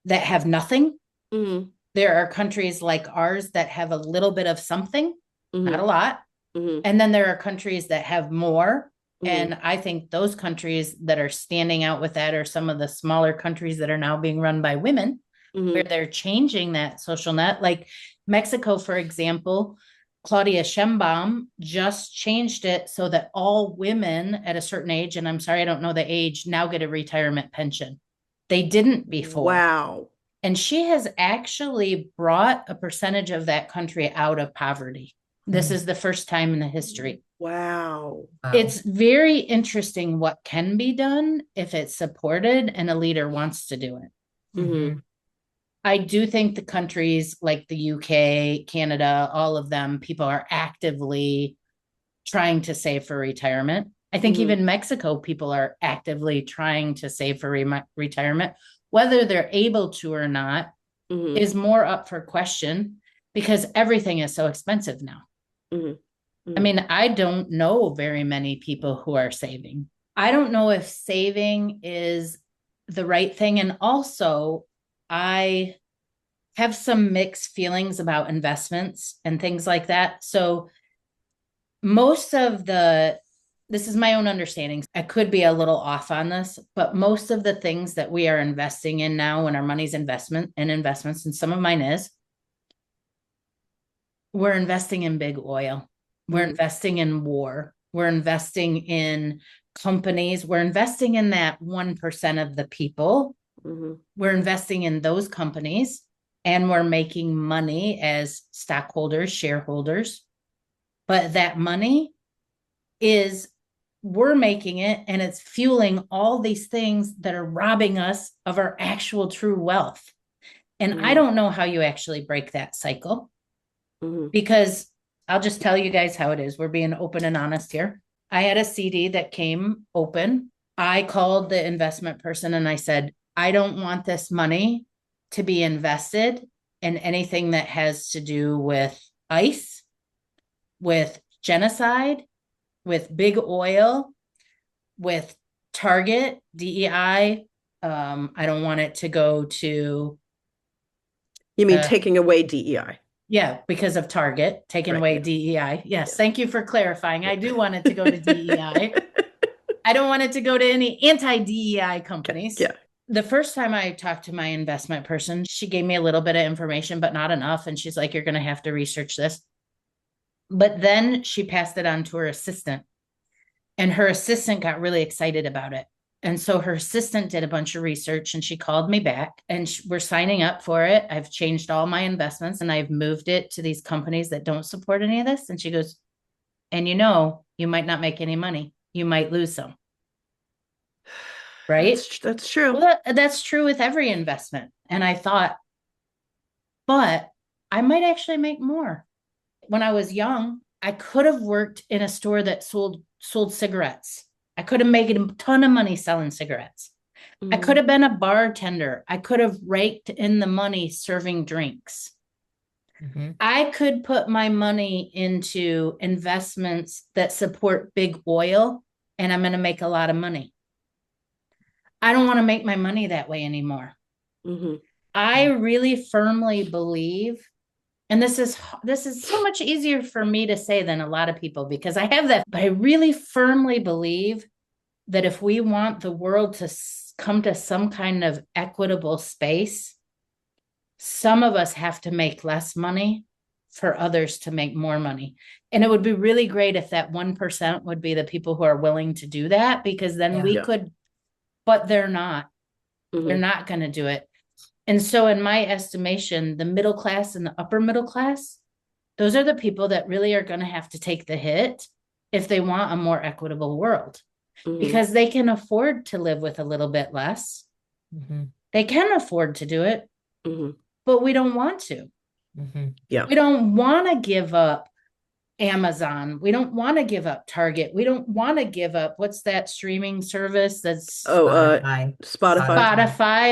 that have nothing. Mm-hmm, There are countries like ours that have a little bit of something, not a mm-hmm, lot. mm-hmm, And then there are countries that have more. mm-hmm, And I think those countries that are standing out with that are some of the smaller countries that are now being run by women, where mm-hmm. they're changing that social net. Like Mexico, for example, Claudia Sheinbaum just changed it so that all women at a certain age, and I'm sorry, I don't know the age, now get a retirement pension. They didn't before. Wow. And she has actually brought a percentage of that country out of poverty. This Mm. is the first time in the history. Wow. Wow. It's very interesting what can be done if it's supported and a leader wants to do it. Mm-hmm, Hmm. I do think the countries like the UK, Canada, all of them, people are actively trying to save for retirement. I think mm-hmm, even Mexico, people are actively trying to save for retirement. Whether they're able to or not mm-hmm, is more up for question because everything is so expensive now. mm-hmm, I mm-hmm. mean, I don't know very many people who are saving. I don't know if saving is the right thing. And also, I have some mixed feelings about investments and things like that. So, most of this is my own understanding. I could be a little off on this, but most of the things that we are investing in now when our money's investments, and some of mine is, we're investing in big oil. We're Mm-hmm. investing in war. We're investing in companies. We're investing in that 1% of the people. Mm-hmm. We're investing in those companies. and we're making money as stockholders, shareholders. But that money is, we're making it and it's fueling all these things that are robbing us of our actual true wealth. And I don't know how you actually break that cycle, because I'll just tell you guys how it is. We're being open and honest here. I had a CD that came open. I called the investment person and I said, I don't want this money to be invested in anything that has to do with ICE, with genocide, with big oil, with Target, DEI. I don't want it to go to. You mean taking away DEI? Yeah, because of Target, taking away DEI. Yes, thank you for clarifying. I do want it to go to DEI. I don't want it to go to any anti-DEI companies. Yeah. The first time I talked to my investment person, she gave me a little bit of information, but not enough. And she's like, you're going to have to research this. But then she passed it on to her assistant, and her assistant got really excited about it. And so her assistant did a bunch of research and she called me back, and we're signing up for it. I've changed all my investments and I've moved it to these companies that don't support any of this. And she goes, and you might not make any money. You might lose some. Right? That's true. Well, that's true with every investment. And I thought, but I might actually make more. When I was young, I could have worked in a store that sold cigarettes. I could have made a ton of money selling cigarettes. I could have been a bartender. I could have raked in the money serving drinks. I could put my money into investments that support big oil, and I'm going to make a lot of money. I don't want to make my money that way anymore. I really firmly believe, and this is so much easier for me to say than a lot of people because I have that, but I really firmly believe that if we want the world to come to some kind of equitable space, some of us have to make less money for others to make more money. And it would be really great if that 1% would be the people who are willing to do that, because then we could, but they're not. They're not going to do it. And so in my estimation, the middle class and the upper middle class, those are the people that really are going to have to take the hit if they want a more equitable world, because they can afford to live with a little bit less. They can afford to do it, but we don't want to. We don't want to give up Amazon. We don't want to give up Target. We don't want to give up, what's that streaming service that's Spotify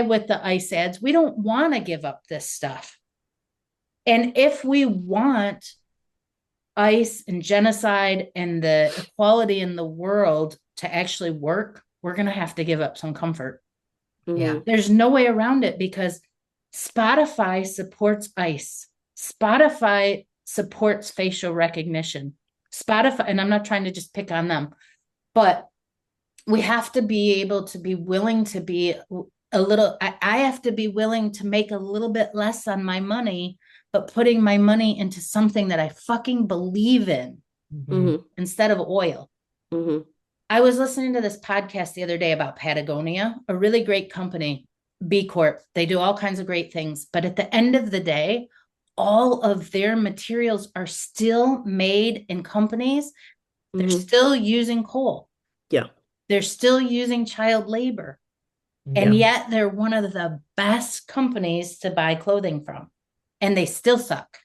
with the ICE ads. We don't want to give up this stuff. And if we want ICE and genocide and the equality in the world to actually work, we're going to have to give up some comfort. There's no way around it, because Spotify supports ICE. Spotify supports facial recognition. Spotify, and I'm not trying to just pick on them, but we have to be able to be willing to be a little, I have to be willing to make a little bit less on my money, but putting my money into something that I fucking believe in instead of oil. I was listening to this podcast the other day about Patagonia, a really great company, B Corp. They do all kinds of great things, but at the end of the day, all of their materials are still made in companies. They're still using coal. They're still using child labor. And yet they're one of the best companies to buy clothing from. And they still suck.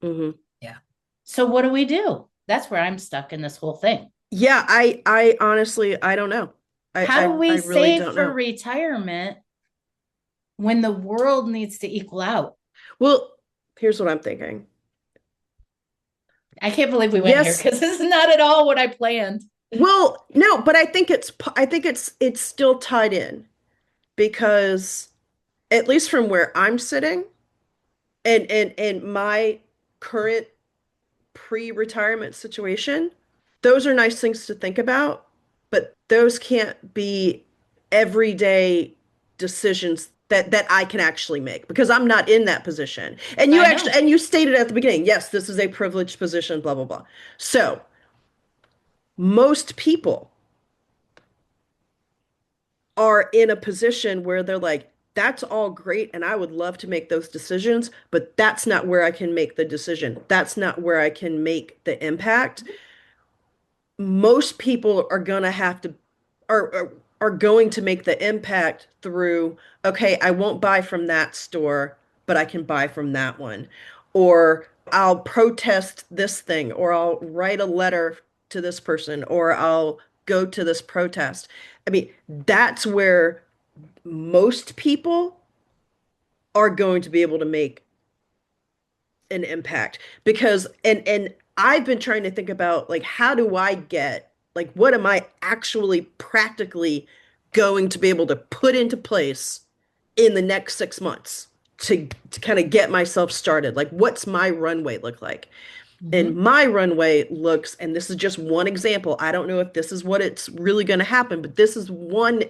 So what do we do? That's where I'm stuck in this whole thing. I honestly, I don't know. How do we save for retirement when the world needs to equal out? Well, here's what I'm thinking. I can't believe we went here, because this is not at all what I planned. Well, no, but I think it's still tied in, because at least from where I'm sitting and my current pre-retirement situation, those are nice things to think about, but those can't be everyday decisions that I can actually make, because I'm not in that position. And you stated at the beginning, yes, this is a privileged position, blah, blah, blah. So most people are in a position where they're like, That's all great, and I would love to make those decisions, but that's not where I can make the decision. That's not where I can make the impact. Most people are gonna have to are going to make the impact through, okay, I won't buy from that store, but I can buy from that one. Or I'll protest this thing, or I'll write a letter to this person, or I'll go to this protest. I mean, that's where most people are going to be able to make an impact because and I've been trying to think about like how do I get like what am I actually practically going to be able to put into place in the next 6 months to kind of get myself started, like what's my runway look like. And Hmm. my runway looks, and this is just one example, I don't know if this is what it's really going to happen, but this is one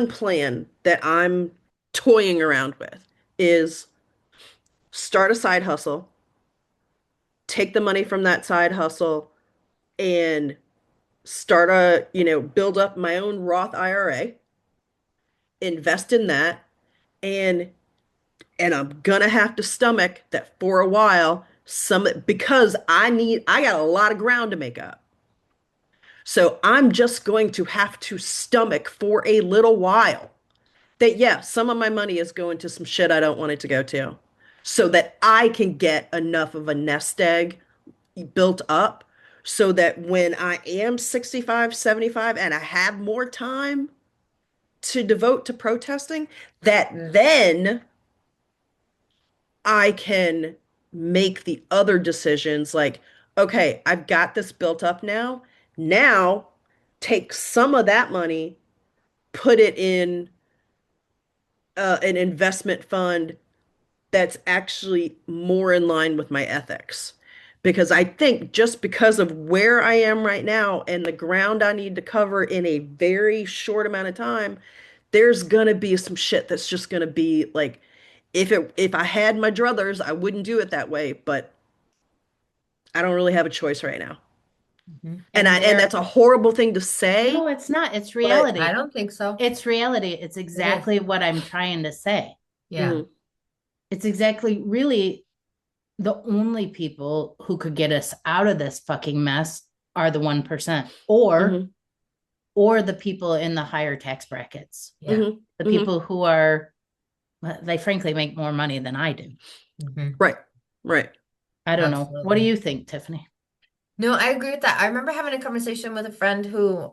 plan that I'm toying around with is start a side hustle, take the money from that side hustle and start build up my own Roth IRA, invest in that, and I'm gonna have to stomach that for a while, some because I got a lot of ground to make up. So I'm just going to have to stomach for a little while that, yeah, some of my money is going to some shit I don't want it to go to so that I can get enough of a nest egg built up so that when I am 65, 75, and I have more time to devote to protesting, that then I can make the other decisions like, okay, I've got this built up now. Now take some of that money, put it in an investment fund that's actually more in line with my ethics. Because I think just because of where I am right now and the ground I need to cover in a very short amount of time, there's gonna be some shit that's just gonna be like, if I had my druthers, I wouldn't do it that way, but I don't really have a choice right now. Hmm. And And there, that's a horrible thing to say, no, it's not. It's but I reality. don't think so. It's reality. It's It is. exactly what I'm trying to say. Yeah. mhm, It's exactly really the only people who could get us out of this fucking mess are the 1% mhm, or the people in the higher tax brackets. Yeah. mhm, The mhm. people who are they frankly make more money than I do. Hmm. Right, right. I don't know. What do Absolutely. you think, Tiffany? No, I agree with that. I remember having a conversation with a friend who,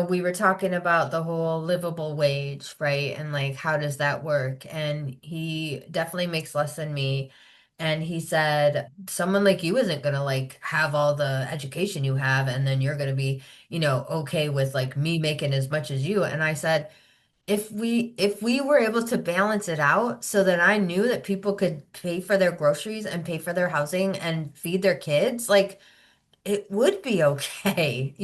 we were talking about the whole livable wage, right? And like, how does that work? And he definitely makes less than me. And he said, someone like you isn't gonna like have all the education you have, and then you're gonna be, okay with like me making as much as you. And I said, if we were able to balance it out so that I knew that people could pay for their groceries and pay for their housing and feed their kids, like it would be okay,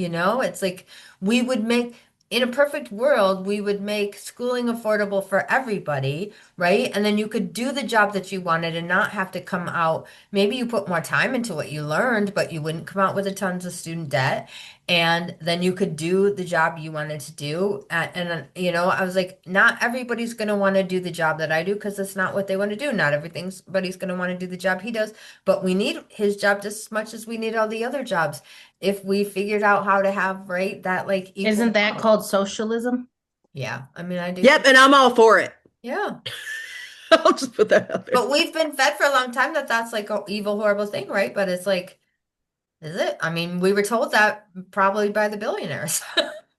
It's like we would make, in a perfect world, we would make schooling affordable for everybody, right? And then you could do the job that you wanted and not have to come out. Maybe you put more time into what you learned, but you wouldn't come out with a tons of student debt. And then you could do the job you wanted to do. I was like, not everybody's going to want to do the job that I do because that's not what they want to do. Not everybody's going to want to do the job he does. But we need his job just as much as we need all the other jobs. If we figured out how to have, right, that like Isn't equal that out. called socialism? Yeah, I mean, I do Yep, think, and I'm all for it. yeah. I'll just put that out there. But we've been fed for a long time that that's like a evil, horrible thing, right? But it's like, is it? I mean, we were told that probably by the billionaires.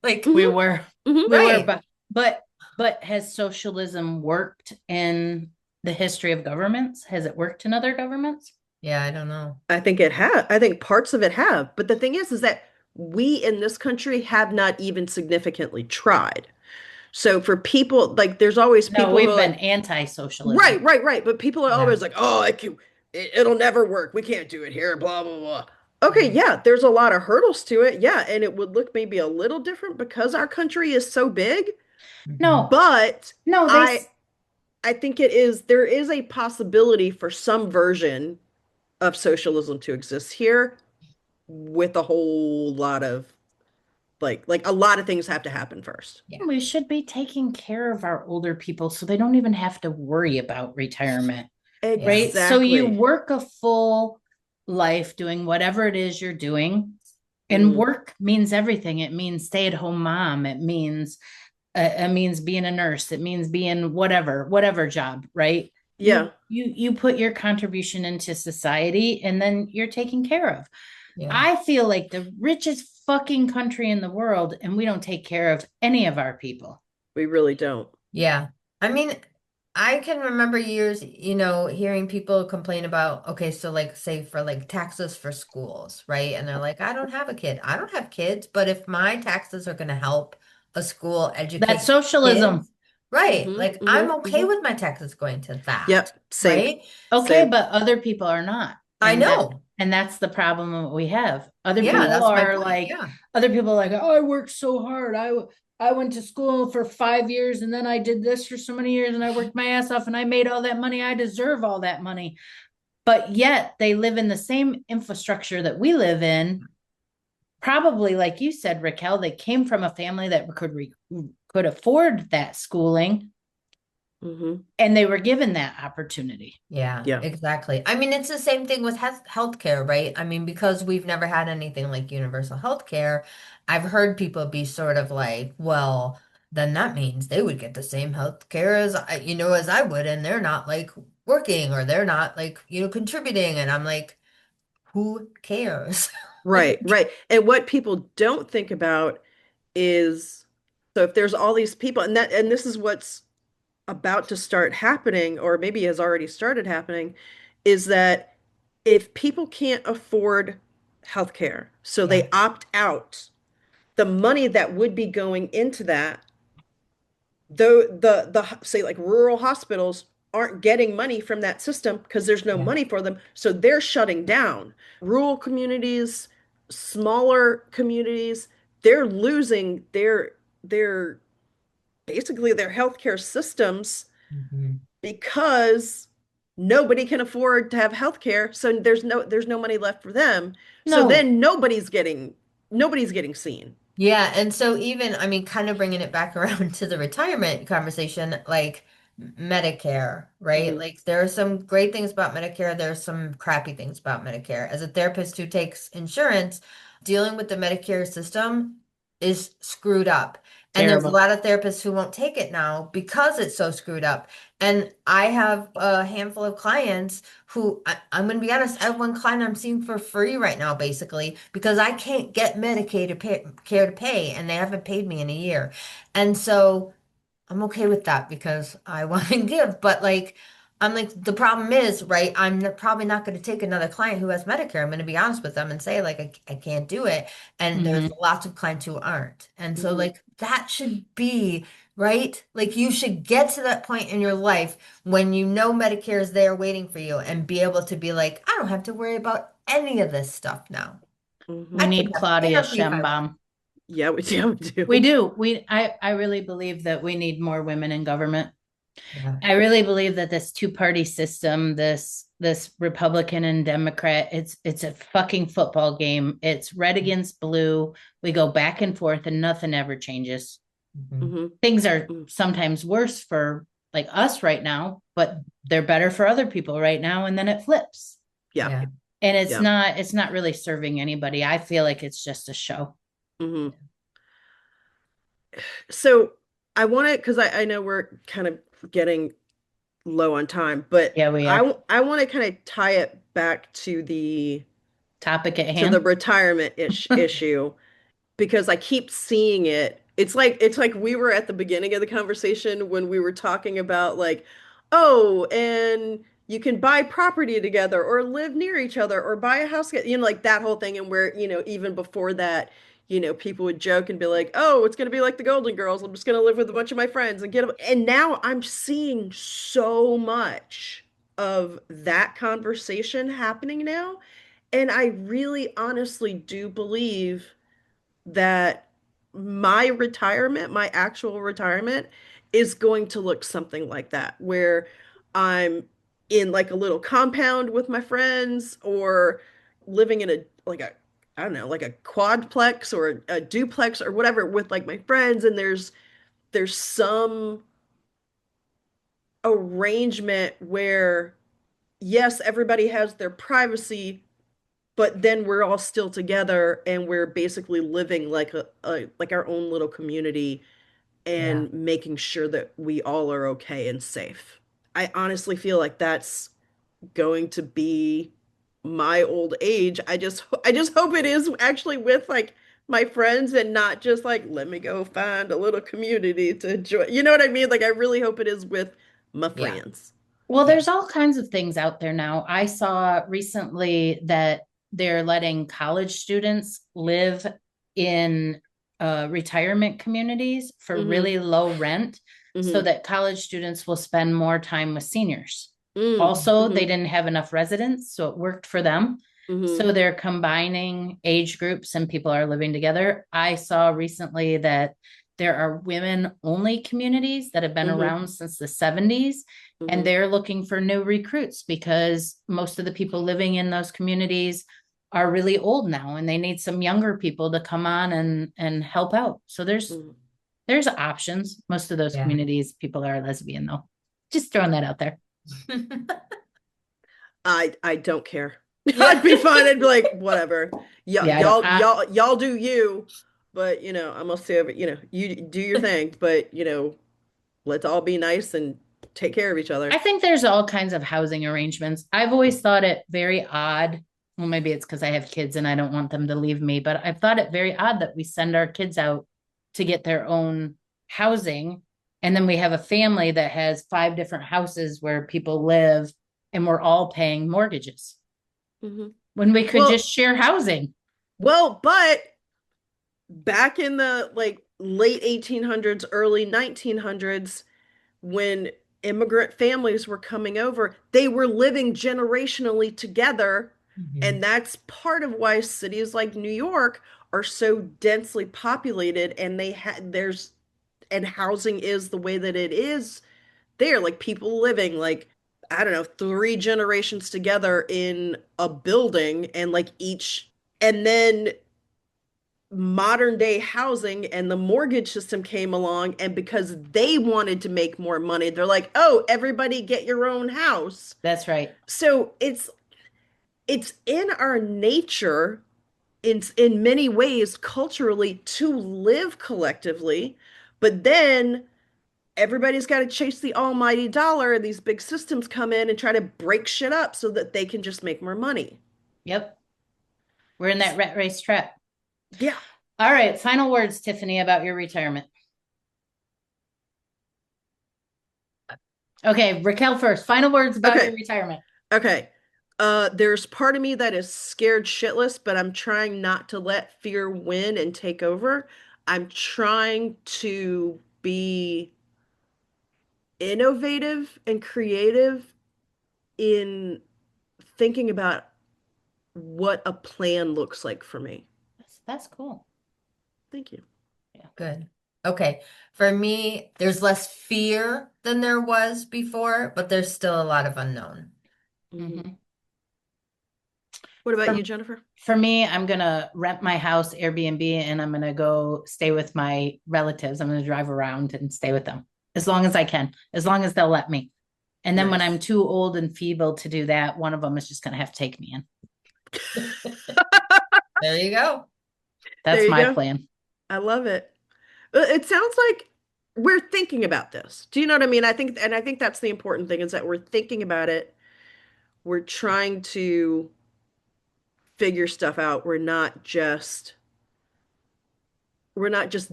Like, We Hmm. were, Hmm. we were, right. but has socialism worked in the history of governments? Has it worked in other governments? Yeah, I don't know. I think it has. I think parts of it have. But the thing is that we in this country have not even significantly tried. So for people, like, there's always No, people who we've are been like, anti-socialism. right, right, right. But people are Yeah. always like, oh, it'll never work. We can't do it here, blah, blah, blah. Okay, Mhm. yeah, there's a lot of hurdles to it. Yeah, and it would look maybe a little different because our country is so big. No, But no, I I think there is a possibility for some version of socialism to exist here with a whole lot of Like a lot of things have to happen first. Yeah. We should be taking care of our older people so they don't even have to worry about retirement, Yeah. right? So you Exactly. work a full life doing whatever it is you're doing. And Hmm. work means everything. It means stay-at-home mom. It means being a nurse. It means being whatever job, right? You Yeah, you you put your contribution into society and then you're taken care of. Yeah. I feel like the richest fucking country in the world, and we don't take care of any of our people. we really don't. Yeah. I mean, I can remember years, hearing people complain about, okay, so like say for like taxes for schools, right? And they're like, I don't have a kid. I don't have kids, but if my taxes are going to help a school That's educate socialism. kids, right? Hmm. Like Hmm. I'm okay Hmm. with my taxes going to that, Yep, same, right? Okay, same. but other people are not. I And that know. and that's the problem that we have. Other Yeah, people that's my are point. like Yeah. other people are like, "Oh, I worked so hard. I went to school for 5 years and then I did this for so many years and I worked my ass off and I made all that money. I deserve all that money." But yet they live in the same infrastructure that we live in. Probably, like you said, Raquel, they came from a family that could afford that schooling, Hmm. and they were given that opportunity. Yeah, Yeah. exactly. I mean, it's the same thing with healthcare, right? I mean, because we've never had anything like universal healthcare, I've heard people be sort of like, well, then that means they would get the same healthcare as I would, and they're not like working or they're not like, contributing. And I'm like, who cares? Right, Like, right. And what people don't think about is, so if there's all these people, and this is what's about to start happening, or maybe has already started happening, is that if people can't afford healthcare, so yeah, they opt out, the money that would be going into that, though the say like rural hospitals aren't getting money from that system because there's no yeah. money for them, so they're shutting down. Rural communities, smaller communities, they're losing their basically their healthcare systems Mhm. because nobody can afford to have healthcare, so there's no money left for them. So No. then nobody's getting seen. Yeah, and so even, I mean, kind of bringing it back around to the retirement conversation, like Medicare, right? Hmm. Like there are some great things about Medicare, there are some crappy things about Medicare. As a therapist who takes insurance, dealing with the Medicare system is screwed up. And there's a Terrible. lot of therapists who won't take it now because it's so screwed up. And I have a handful of clients who I'm going to be honest, I have one client I'm seeing for free right now, basically, because I can't get Medicaid to pay, care to pay, and they haven't paid me in a year. And so I'm okay with that because I want to give. But like, I'm like, the problem is, right? Probably not going to take another client who has Medicare. I'm going to be honest with them and say, like, I can't do it. And there's Hmm. lots of clients who aren't. And so, Hmm. like, that should be, right? Like, you should get to that point in your life when you know Medicare is there waiting for you and be able to be like, I don't have to worry about any of this stuff now. We I Hmm. take need a Claudia therapy if I want. Sheinbaum. Yeah, we We do. do. I really believe that we need more women in government. Yeah. I really believe that this two-party system, this Republican and Democrat, it's a fucking football game. It's red against blue. We go back and forth and nothing ever changes. Mhm. Hmm. Things are sometimes worse for like us right now, but they're better for other people right now, and then it flips. Yeah, Yeah. And yeah. it's not really serving anybody. I feel like it's just a show. Hmm. So I want to, because I know we're kind of getting low on time, but Yeah, we are. I want to kind of tie it back to the Topic at to the hand. retirement issue, because I keep seeing it. It's like we were at the beginning of the conversation when we were talking about like, oh, and you can buy property together or live near each other or buy a house, like that whole thing. And where, even before that, people would joke and be like, oh, it's gonna be like the Golden Girls. I'm just gonna live with a bunch of my friends and get them. And now I'm seeing so much of that conversation happening now. And I really honestly do believe that my actual retirement, is going to look something like that, where I'm in like a little compound with my friends, or living in a I don't know, like a quadplex or a duplex or whatever with like my friends, and there's some arrangement where yes, everybody has their privacy, but then we're all still together and we're basically living like a like our own little community Yeah. and making sure that we all are okay and safe. I honestly feel like that's going to be my old age. I just hope it is actually with like my friends and not just like let me go find a little community to join. You know what I mean? Like I really hope it is with my Yeah. friends. Well, Yeah. there's all kinds of things out there now. I saw recently that they're letting college students live in retirement communities for Mm-hmm. really low rent so Mm-hmm. that college students will spend more time with seniors. Also, they Mm-hmm. didn't have enough residents, so it worked for them. Mm-hmm. So they're combining age groups and people are living together. I saw recently that there are women only communities that have been Mm-hmm. around since the 70s, and Mm-hmm. they're looking for new recruits because most of the people living in those communities are really old now and they need some younger people to come on and help out. So Mm-hmm. there's options. Most of those Yeah. communities people are lesbian though. Just throwing that out there. I don't care. Yeah. I'd be fine. I'd be like, whatever. Yeah, I don't Y'all do you, but I'm gonna say, you do your thing, but let's all be nice and take care of each I other. think there's all kinds of housing arrangements. I've always thought it very odd. Well, maybe it's because I have kids and I don't want them to leave me, but I've thought it very odd that we send our kids out to get their own housing. And then we have a family that has 5 different houses where people live and we're all paying mortgages Hmm. when we could Well, just share housing. but back in the like late 1800s, early 1900s, when immigrant families were coming over, they were living generationally together. Mhm. And that's part of why cities like New York are so densely populated and they had there's and housing is the way that it is there. Like people living like, I don't know, 3 generations together in a building and like each, and then modern day housing and the mortgage system came along, and because they wanted to make more money they're like, oh, everybody get your own house. That's right. So it's in our nature in many ways culturally to live collectively, but then everybody's got to chase the almighty dollar and these big systems come in and try to break shit up so that they can just make more money. Yep. We're in that rat race trap. Yeah. All right. Final words, Tiffany, about your retirement. Okay. Raquel first. Final words about your Okay. retirement. Okay. There's part of me that is scared shitless, but I'm trying not to let fear win and take over. I'm trying to be innovative and creative in thinking about what a plan looks like for me. That's cool. Thank you. Yeah. Good. Okay. For me, there's less fear than there was before, but there's still a lot of unknown. Mhm. Mhm. What about For, you, Jennifer? for me, I'm going to rent my house, Airbnb, and I'm going to go stay with my relatives. I'm going to drive around and stay with them as long as I can, as long as they'll let me. And then when I'm Nice. too old and feeble to do that, one of them is just going to have to take me in. There you go. There That's you my go. plan. I love it. It sounds like we're thinking about this. Do you know what I mean? I think that's the important thing is that we're thinking about it. We're trying to figure stuff out. We're not just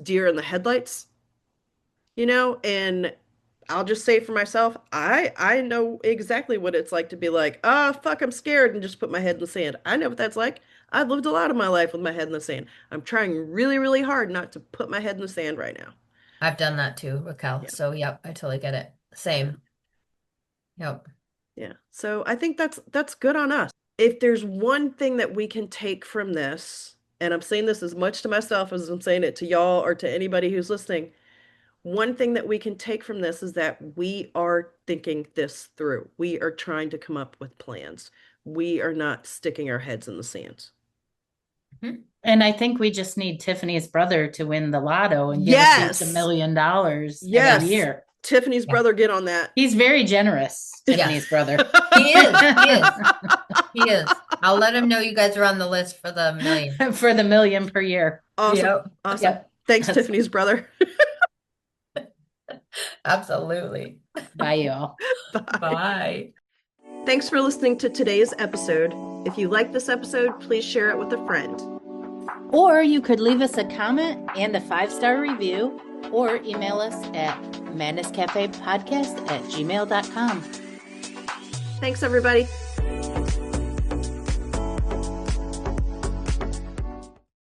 deer in the headlights, And I'll just say for myself, I know exactly what it's like to be like, oh fuck, I'm scared, and just put my head in the sand. I know what that's like. I've lived a lot of my life with my head in the sand. I'm trying really, really hard not to put my head in the sand right now. I've done that too, Raquel. Yeah. So, yep, I totally get it. Yeah. Same. Yep. Yeah. So I think that's good on us. If there's one thing that we can take from this, and I'm saying this as much to myself as I'm saying it to y'all or to anybody who's listening, one thing that we can take from this is that we are thinking this through. We are trying to come up with plans. We are not sticking our heads in the sand. Mhm. And I think we just need Tiffany's brother to win the lotto and give us each $1 Yes. million every Yes. year. Tiffany's Yeah. brother, get on that. He's very generous, Yes. Tiffany's brother. He is. He is. He is. I'll let him know you guys are on the list for the million. For the $1 million per year. Awesome. Yep. Awesome. Yep. Thanks, That's- Tiffany's brother. Absolutely. Bye, y'all. Bye. Bye. Thanks for listening to today's episode. If you like this episode, please share it with a friend. Or you could leave us a comment and a 5-star review, or email us at madnesscafepodcast@gmail.com. Thanks, everybody.